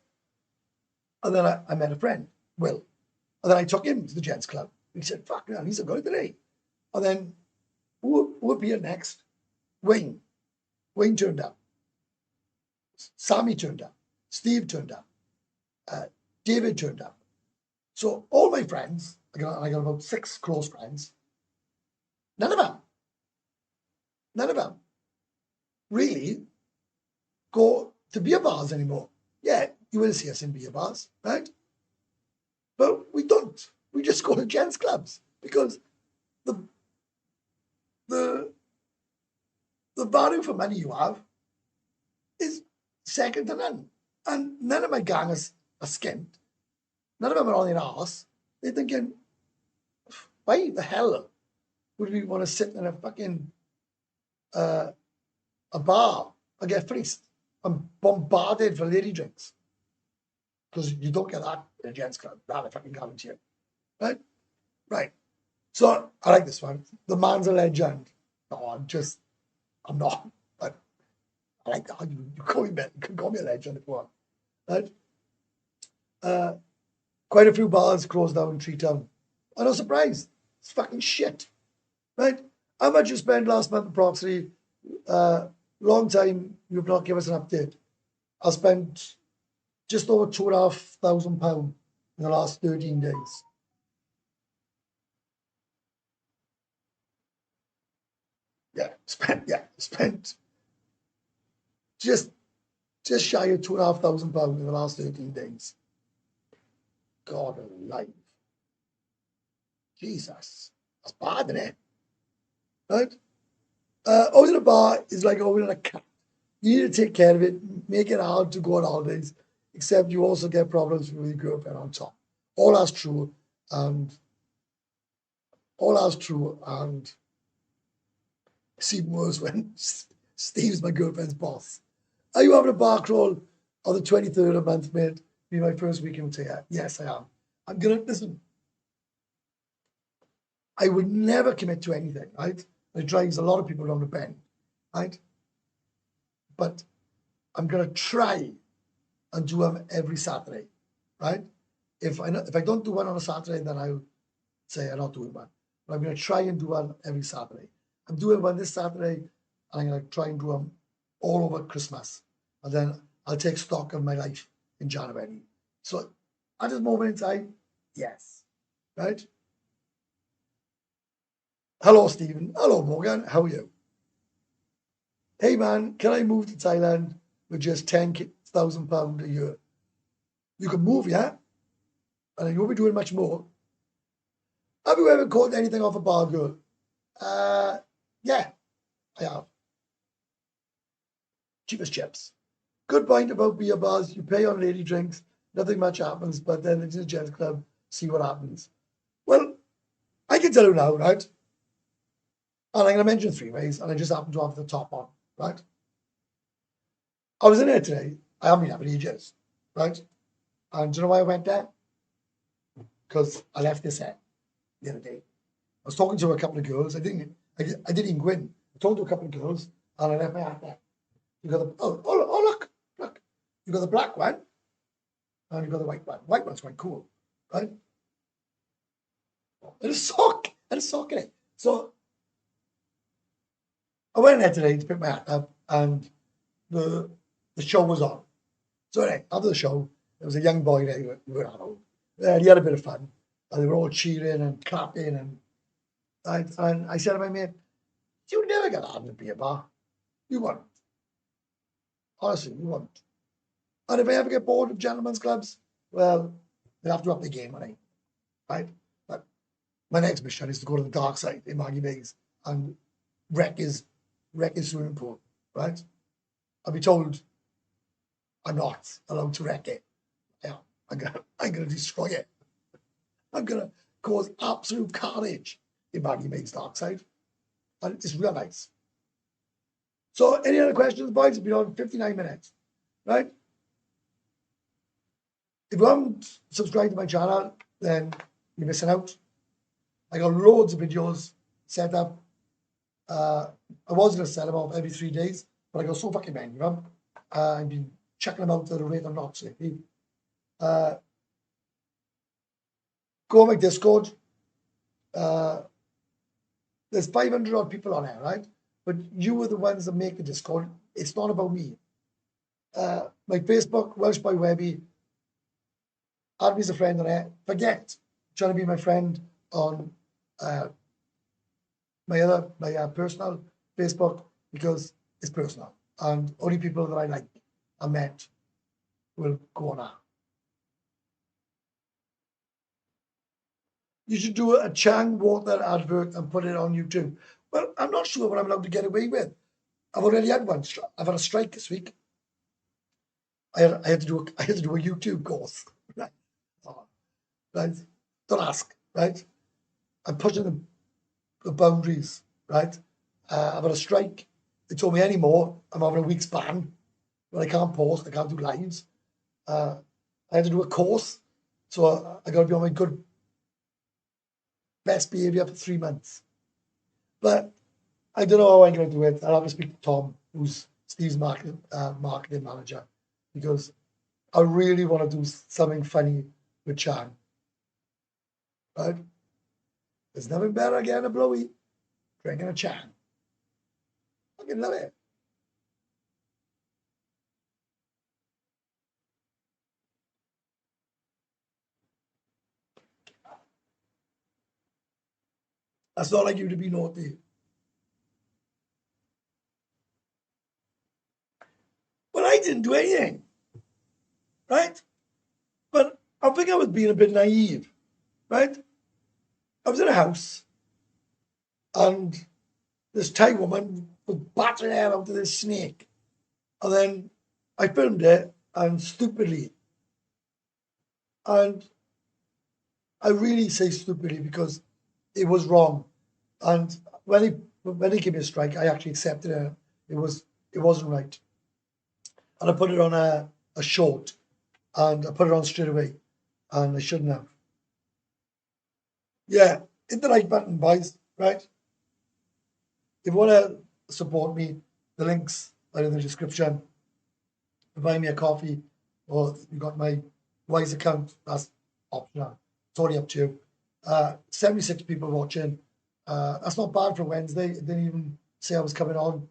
S1: And then I met a friend, Will. And then I took him to the gents club. He said, fuck man, he's a good today. And then who appeared next? Wayne. Wayne turned up. Sammy turned up. Steve turned up. David turned up. So all my friends, I got about 6 close friends, none of them really go to beer bars anymore. Yeah, you will see us in beer bars, right? But we don't. We just go to gents clubs because the the the value for money you have is second to none. And none of my gang are skint. None of them are on their arse. They're thinking, why the hell would we want to sit in a fucking a bar and get fleeced and bombarded for lady drinks? Because you don't get that in a gents club. That I fucking guarantee you. Right? Right. So I like this one. The man's a legend. No, I'm not. But I like that. You can call me a legend if you want. Right? Quite a few bars closed down in Treetown. I'm not surprised. It's fucking shit. Right? How much you spent last month approximately? Long time you've not given us an update. I spent just over £2,500 in the last 13 days. Spent just shy of £2,500 in the last 13 days. God alive. Jesus. That's bad, isn't it? Right? Owning a bar is like owning a cat. You need to take care of it, make it hard to go on holidays, except you also get problems with your girlfriend on top. All that's true, and seem worse when Steve's my girlfriend's boss. Are you having a bar crawl on the 23rd of the month, mate? Be my first week in Pattaya. Yes, I am. I'm gonna listen. I would never commit to anything, right? It drives a lot of people around the bend, right? But I'm gonna try and do them every Saturday, right? If I don't do one on a Saturday, then I'll say I'm not doing one. But I'm gonna try and do one every Saturday. I'm doing one this Saturday, and I'm gonna try and do them all over Christmas, and then I'll take stock of my life in January. So at this moment in time, yes, right? Hello, Stephen. Hello, Morgan. How are you? Hey, man, can I move to Thailand with just £10,000 a year? You can move, yeah? And you won't be doing much more. Have you ever caught anything off a bar girl? Yeah, I have. Cheap as chips. Good point about beer bars. You pay on lady drinks, nothing much happens, but then it's a gents club, see what happens. Well, I can tell you now, right? And I'm going to mention three ways, and I just happen to have the top one, right? I was in there today. I haven't been having ages, right? And do you know why I went there? Because I left this set the other day. I was talking to a couple of girls. I didn't even go in. I talked to a couple of girls, and I left my hat there. You got the look. You got the black one, and you got the white one. White one's quite cool, right? And a sock in it. So I went in there today to pick my hat up, and the show was on. So anyway, after the show, there was a young boy there who he had a bit of fun. And they were all cheering and clapping, and I said to my mate, "You never get out of a beer bar. You won't. Honestly, you won't. And if I ever get bored of gentlemen's clubs, well, they'll have to up the game on it, right? But my next mission is to go to the dark side in Maggie Bays and wreck his swimming pool, right? I'll be told I'm not allowed to wreck it. Yeah, I'm gonna destroy it. I'm gonna cause absolute carnage in Maggie Bays dark side, and it's real nice. So, any other questions, boys? It's been on 59 minutes, right? If you haven't subscribed to my channel, then you're missing out. I got loads of videos set up. I was going to set them up every 3 days, but I got so fucking many, you know? I've been checking them out at a rate of knots lately. Go on my Discord. There's 500 odd people on there, right? But you are the ones that make the Discord. It's not about me. My Facebook, Welsh Boy Webby, add me as a friend on there. Forget trying to be my friend on my personal Facebook, because it's personal, and only people that I like and met will go on that. You should do a Chang water advert and put it on YouTube. Well, I'm not sure what I'm allowed to get away with. I've already had one. I've had a strike this week. I had to do a YouTube course. Right? Oh, right? Don't ask. Right? I'm pushing the boundaries. Right? I've had a strike. They told me anymore, I'm having a week's ban, but I can't post. I can't do lives. I had to do a course, so I got to be on my good best behavior for 3 months. But I don't know how I'm going to do it. I'll have to speak to Tom, who's Steve's marketing manager, because I really want to do something funny with Chan. Right? There's nothing better than getting a blowy, drinking a Chan. I fucking love it. That's not like you to be naughty. Well, I didn't do anything. Right? But I think I was being a bit naive. Right? I was in a house, and this Thai woman was battering hell out of this snake. And then I filmed it, and stupidly, and I really say stupidly because it was wrong. And when he gave me a strike, I actually accepted it. It wasn't right. And I put it on a short, and I put it on straight away, and I shouldn't have. Yeah, hit the like button, boys. Right? If you want to support me, the links are in the description. Buy me a coffee, or you got my Wise account. That's optional. It's totally up to you. 76 people watching. That's not bad for Wednesday. It didn't even say I was coming on.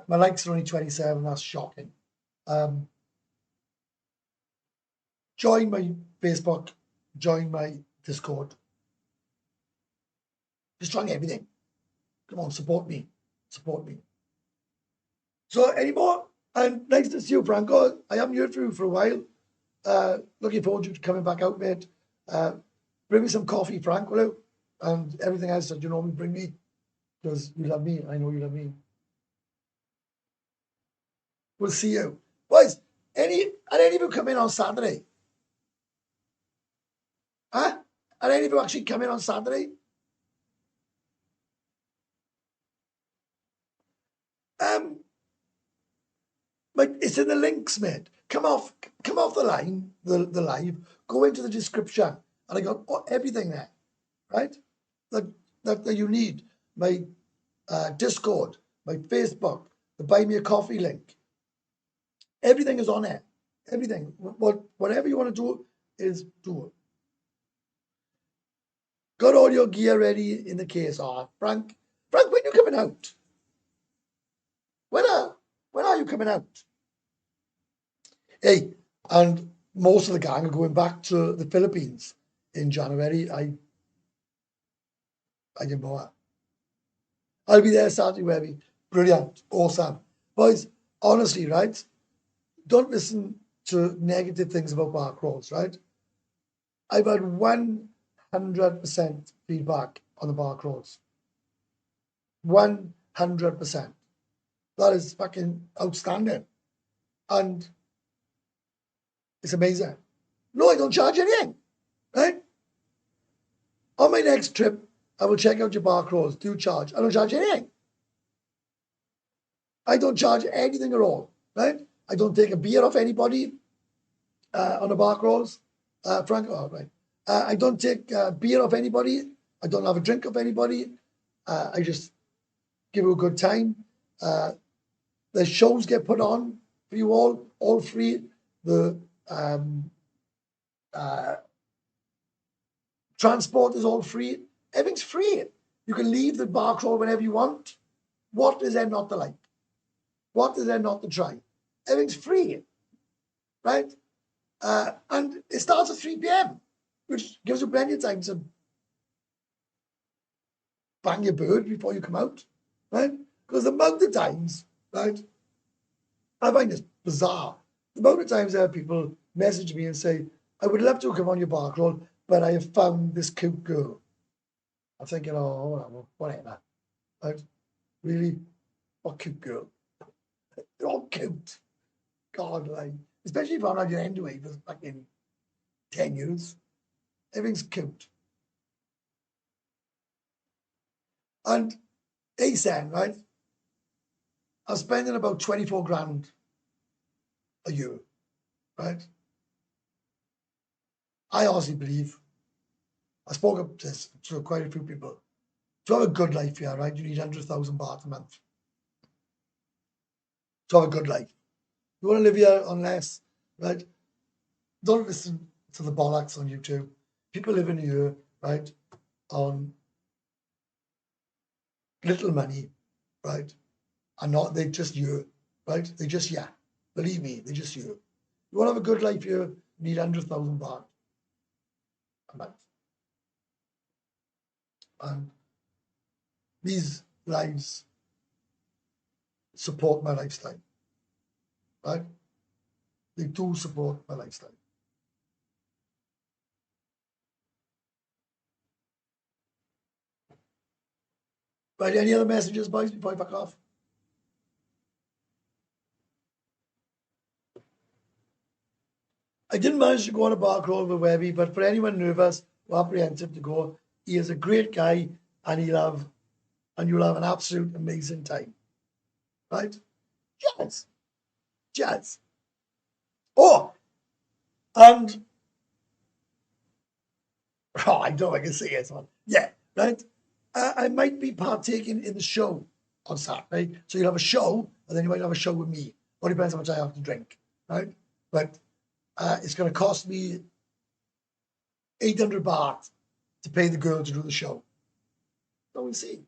S1: My likes are only 27. That's shocking. Join my Facebook. Join my Discord. Just trying everything. Come on, support me. Support me. So, any more? And nice to see you, Franco. I haven't heard from you for a while. Looking forward to you coming back out, mate. Bring me some coffee, Frank, will you? And everything else that you normally bring me, because you love me. I know you love me. We'll see you. Boys, are any of you come in on Saturday? Huh? Are any of you actually come in on Saturday? But it's in the links, mate. Come off the line, the live, go into the description, and I got everything there, right? That you need. My Discord, my Facebook, the Buy Me a Coffee link. Everything is on there. Everything. Whatever you want to do is do it. Got all your gear ready in the case. Frank, when are you coming out? When are you coming out? Hey, and most of the gang are going back to the Philippines in January. I didn't know that. I'll be there Saturday, Webby. Brilliant. Awesome. Boys, honestly, right? Don't listen to negative things about bar crawls, right? I've had 100% feedback on the bar crawls. 100%. That is fucking outstanding. And it's amazing. No, I don't charge anything, right? On my next trip, I will check out your bar crawls. Do charge. I don't charge anything. I don't charge anything at all, right? I don't take a beer off anybody on the bar crawls. Frank, oh, right. I don't take beer off anybody. I don't have a drink off anybody. I just give you a good time. The shows get put on for you all free. The transport is all free. Everything's free. You can leave the bar crawl whenever you want. What is there not to like? What is there not to try? Everything's free, right? And it starts at 3 p.m., which gives you plenty of time to bang your bird before you come out, right? Because the amount of times, right, I find this bizarre. The amount of times there are people message me and say, I would love to come on your bar crawl, but I have found this cute girl. I'm thinking, oh, whatever. Right? Really? What cute girl? They're all cute. God, like, especially if I'm not your anyway for fucking 10 years. Everything's cute. And ASAN, right? I'm spending about 24 grand a year, right? I honestly believe, I spoke up this to quite a few people. To have a good life here, right, you need 100,000 baht a month. To have a good life. You want to live here on less, right? Don't listen to the bollocks on YouTube. People living here, right, on little money, right, are not, they just you, right? They just, yeah. Believe me, they just you. You want to have a good life here, you need 100,000 baht a month. And these lives support my lifestyle, right? They do support my lifestyle. Right, any other messages, boys, before I back off? I didn't manage to go on a bar crawl with Webby, but for anyone nervous or apprehensive to go, he is a great guy, and you'll have an absolute amazing time. Right? Yes. Yes. Oh, and I know I can say it, man. Yeah, right. I might be partaking in the show on Saturday, so you'll have a show, and then you might have a show with me. All depends how much I have to drink, right? But it's going to cost me 800 baht to pay the girl to do the show. So we'll see.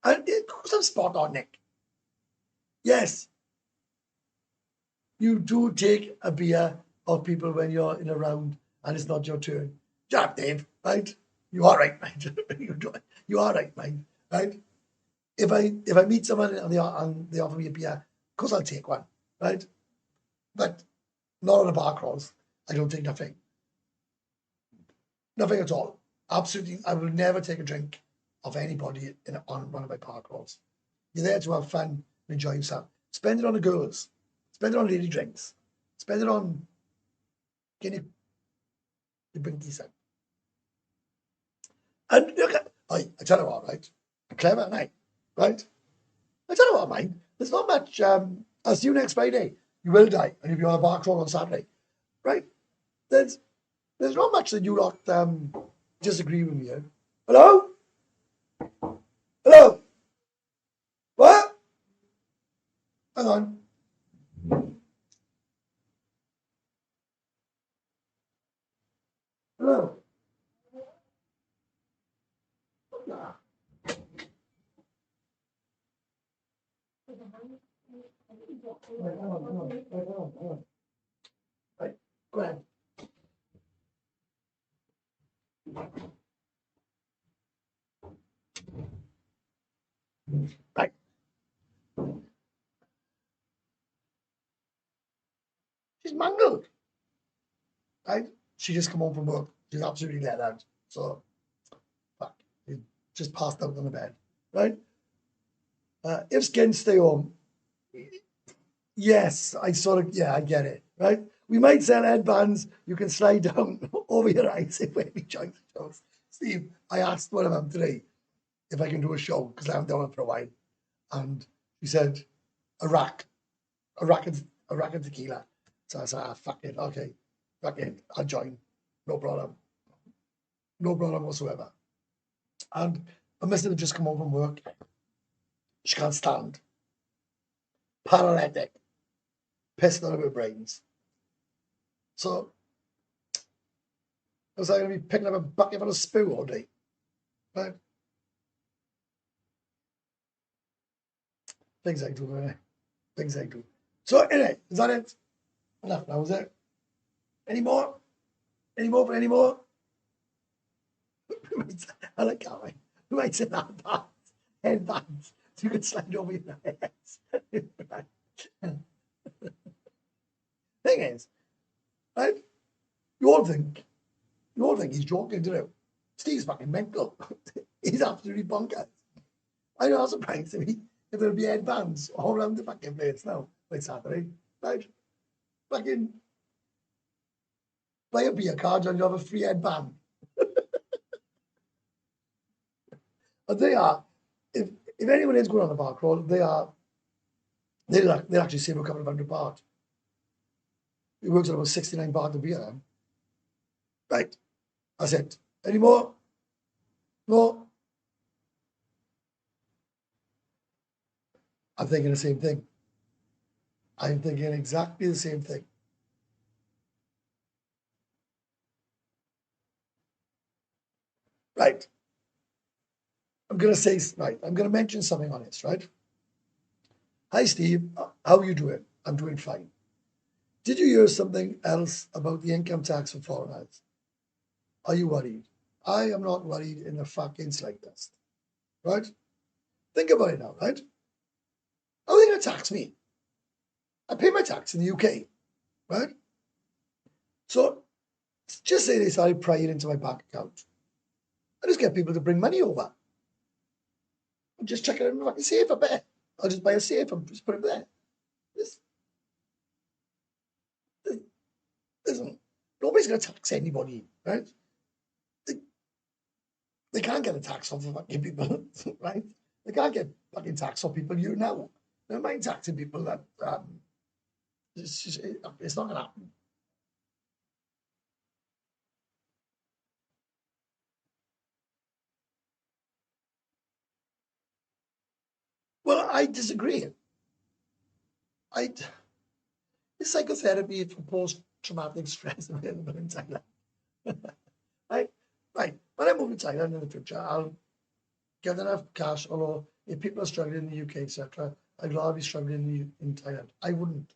S1: And of course, I'm spot on, Nick. Yes, you do take a beer off people when you're in a round and it's not your turn. Jack, Dave, right? You are right, mate. You are right, mate. Right? If I meet someone and they offer me a beer, of course I'll take one, right? But not on a bar crawls. I don't take nothing. Nothing at all. Absolutely, I will never take a drink of anybody on one of my bar crawls. You're there to have fun and enjoy yourself. Spend it on the girls. Spend it on lady drinks. Spend it on getting your binkies out. And look at, I tell you what, right? I'm clever, and right? I tell you what, mate. There's not much. I'll see you next Friday. You will die, and you'll be on a bar crawl on Saturday, right? There's not much that you lot disagree with me. Eh? Hello? Hello? What? Hang on. Hello? Nah. Right, hang on. Right, go ahead. Right. She's mangled. Right? She just come home from work. She's absolutely let out. So, fuck. She just passed out on the bed. Right? If Skin stay home, yes, I get it. Right? We might sell headbands. You can slide down over your eyes if we join the shows. Steve, I asked one of them today if I can do a show because I haven't done it for a while. And he said, a rack, a rack of tequila. So I said, fuck it, okay, fuck it, I'll join, no problem, no problem whatsoever. And my missus had just come home from work. She can't stand, paralytic, pissed out of her brains. So I was like, going to be picking up a bucket full of spew all day, right? Things I do, right? Things I do. So anyway, is that it? Enough now, is it? Any more? Any more for any more? I like how we might say that headbands. So you can slide over your heads. Thing is, right? You all think he's joking, do you? Steve's fucking mental. He's absolutely bonkers. I know, I'm surprised if there'll be headbands all around the fucking place now by Saturday. Right? Fucking buy a beer card and you have a free headband. But they are, if anyone is going on a bar crawl, they'll actually save a couple of £100. It works at about 69 baht a beer. Right. That's it. Any more? No? I'm thinking the same thing. I'm thinking exactly the same thing. Right. I'm going to mention something on this, right? Hi, Steve. How are you doing? I'm doing fine. Did you hear something else about the income tax for foreigners? Are you worried? I am not worried in the fucking slightest. Right? Think about it now, right? How are they going to tax me? I pay my tax in the UK, right? So just say they started prying into my bank account. I just get people to bring money over. I'm just checking it in the fucking safe, I bet. I'll just buy a safe and just put it there. listen, nobody's going to tax anybody, right? They can't get a tax off of fucking people, right? They can't get fucking tax off people you know. They don't mind taxing people that it's not going to happen. Well, I disagree. It's psychotherapy for post-traumatic stress available in Thailand. Right? Right. When I move to Thailand in the future, I'll get enough cash, although if people are struggling in the UK, etc., I'd rather be struggling in Thailand. I wouldn't.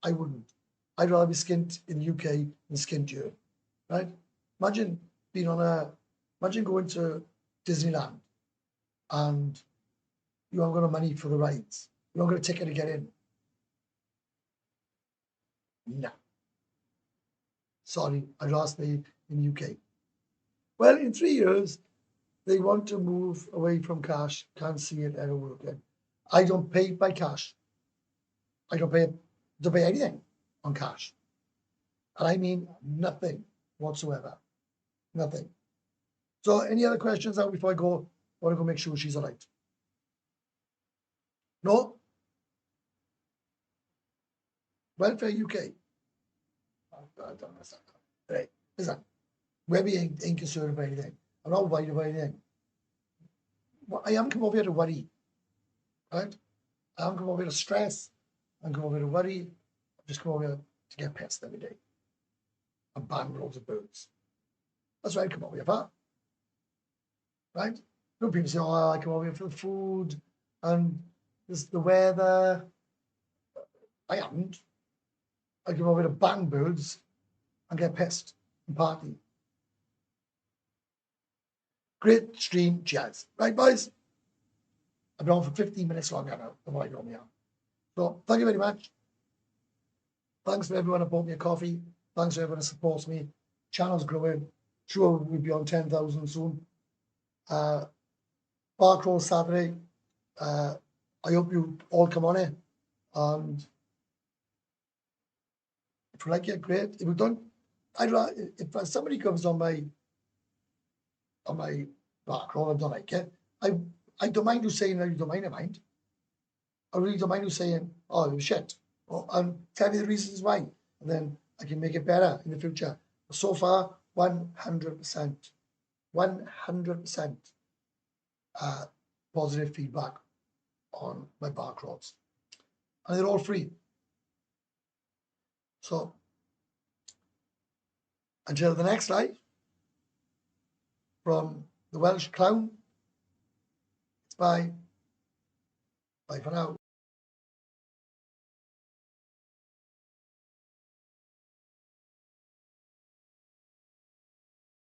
S1: I wouldn't. I'd rather be skint in the UK than skint here. Right? Imagine being imagine going to Disneyland and you haven't got no money for the rides. You haven't got a ticket to get in. No. Sorry, I'd rather stay in the UK. Well, in 3 years, they want to move away from cash. Can't see it ever working. I don't pay by cash. I don't pay anything on cash. And I mean nothing whatsoever. Nothing. So any other questions now before I go? I want to go make sure she's all right. No? Welfare UK. I don't understand. Right. Listen, Webby ain't concerned about anything. I'm not worried about anything. Well, I haven't come over here to worry. Right? I haven't come over here to stress. I haven't come over here to worry. I've just come over here to get pissed every day. And bang loads of birds. That's what I come over here for. Right? No people say, oh, I come over here for the food and this the weather. I haven't. I come over here to bang birds and get pissed and party. Great stream, cheers. Right, boys? I've been on for 15 minutes longer now than what I normally am. So thank you very much. Thanks for everyone who bought me a coffee. Thanks for everyone who supports me. Channel's growing. Sure, we'll be on 10,000 soon. Bar Crawl Saturday. I hope you all come on it. And if you like it, great. If you don't, if somebody comes on my bar crawl and don't like it, I don't mind you saying that you don't mind. I mind. I really don't mind you saying, oh, it was shit. And tell me the reasons why. And then I can make it better in the future. So far, 100%. 100% positive feedback on my bar crawls. And they're all free. So, until the next live, from the Welsh Clown, it's bye. Bye for now.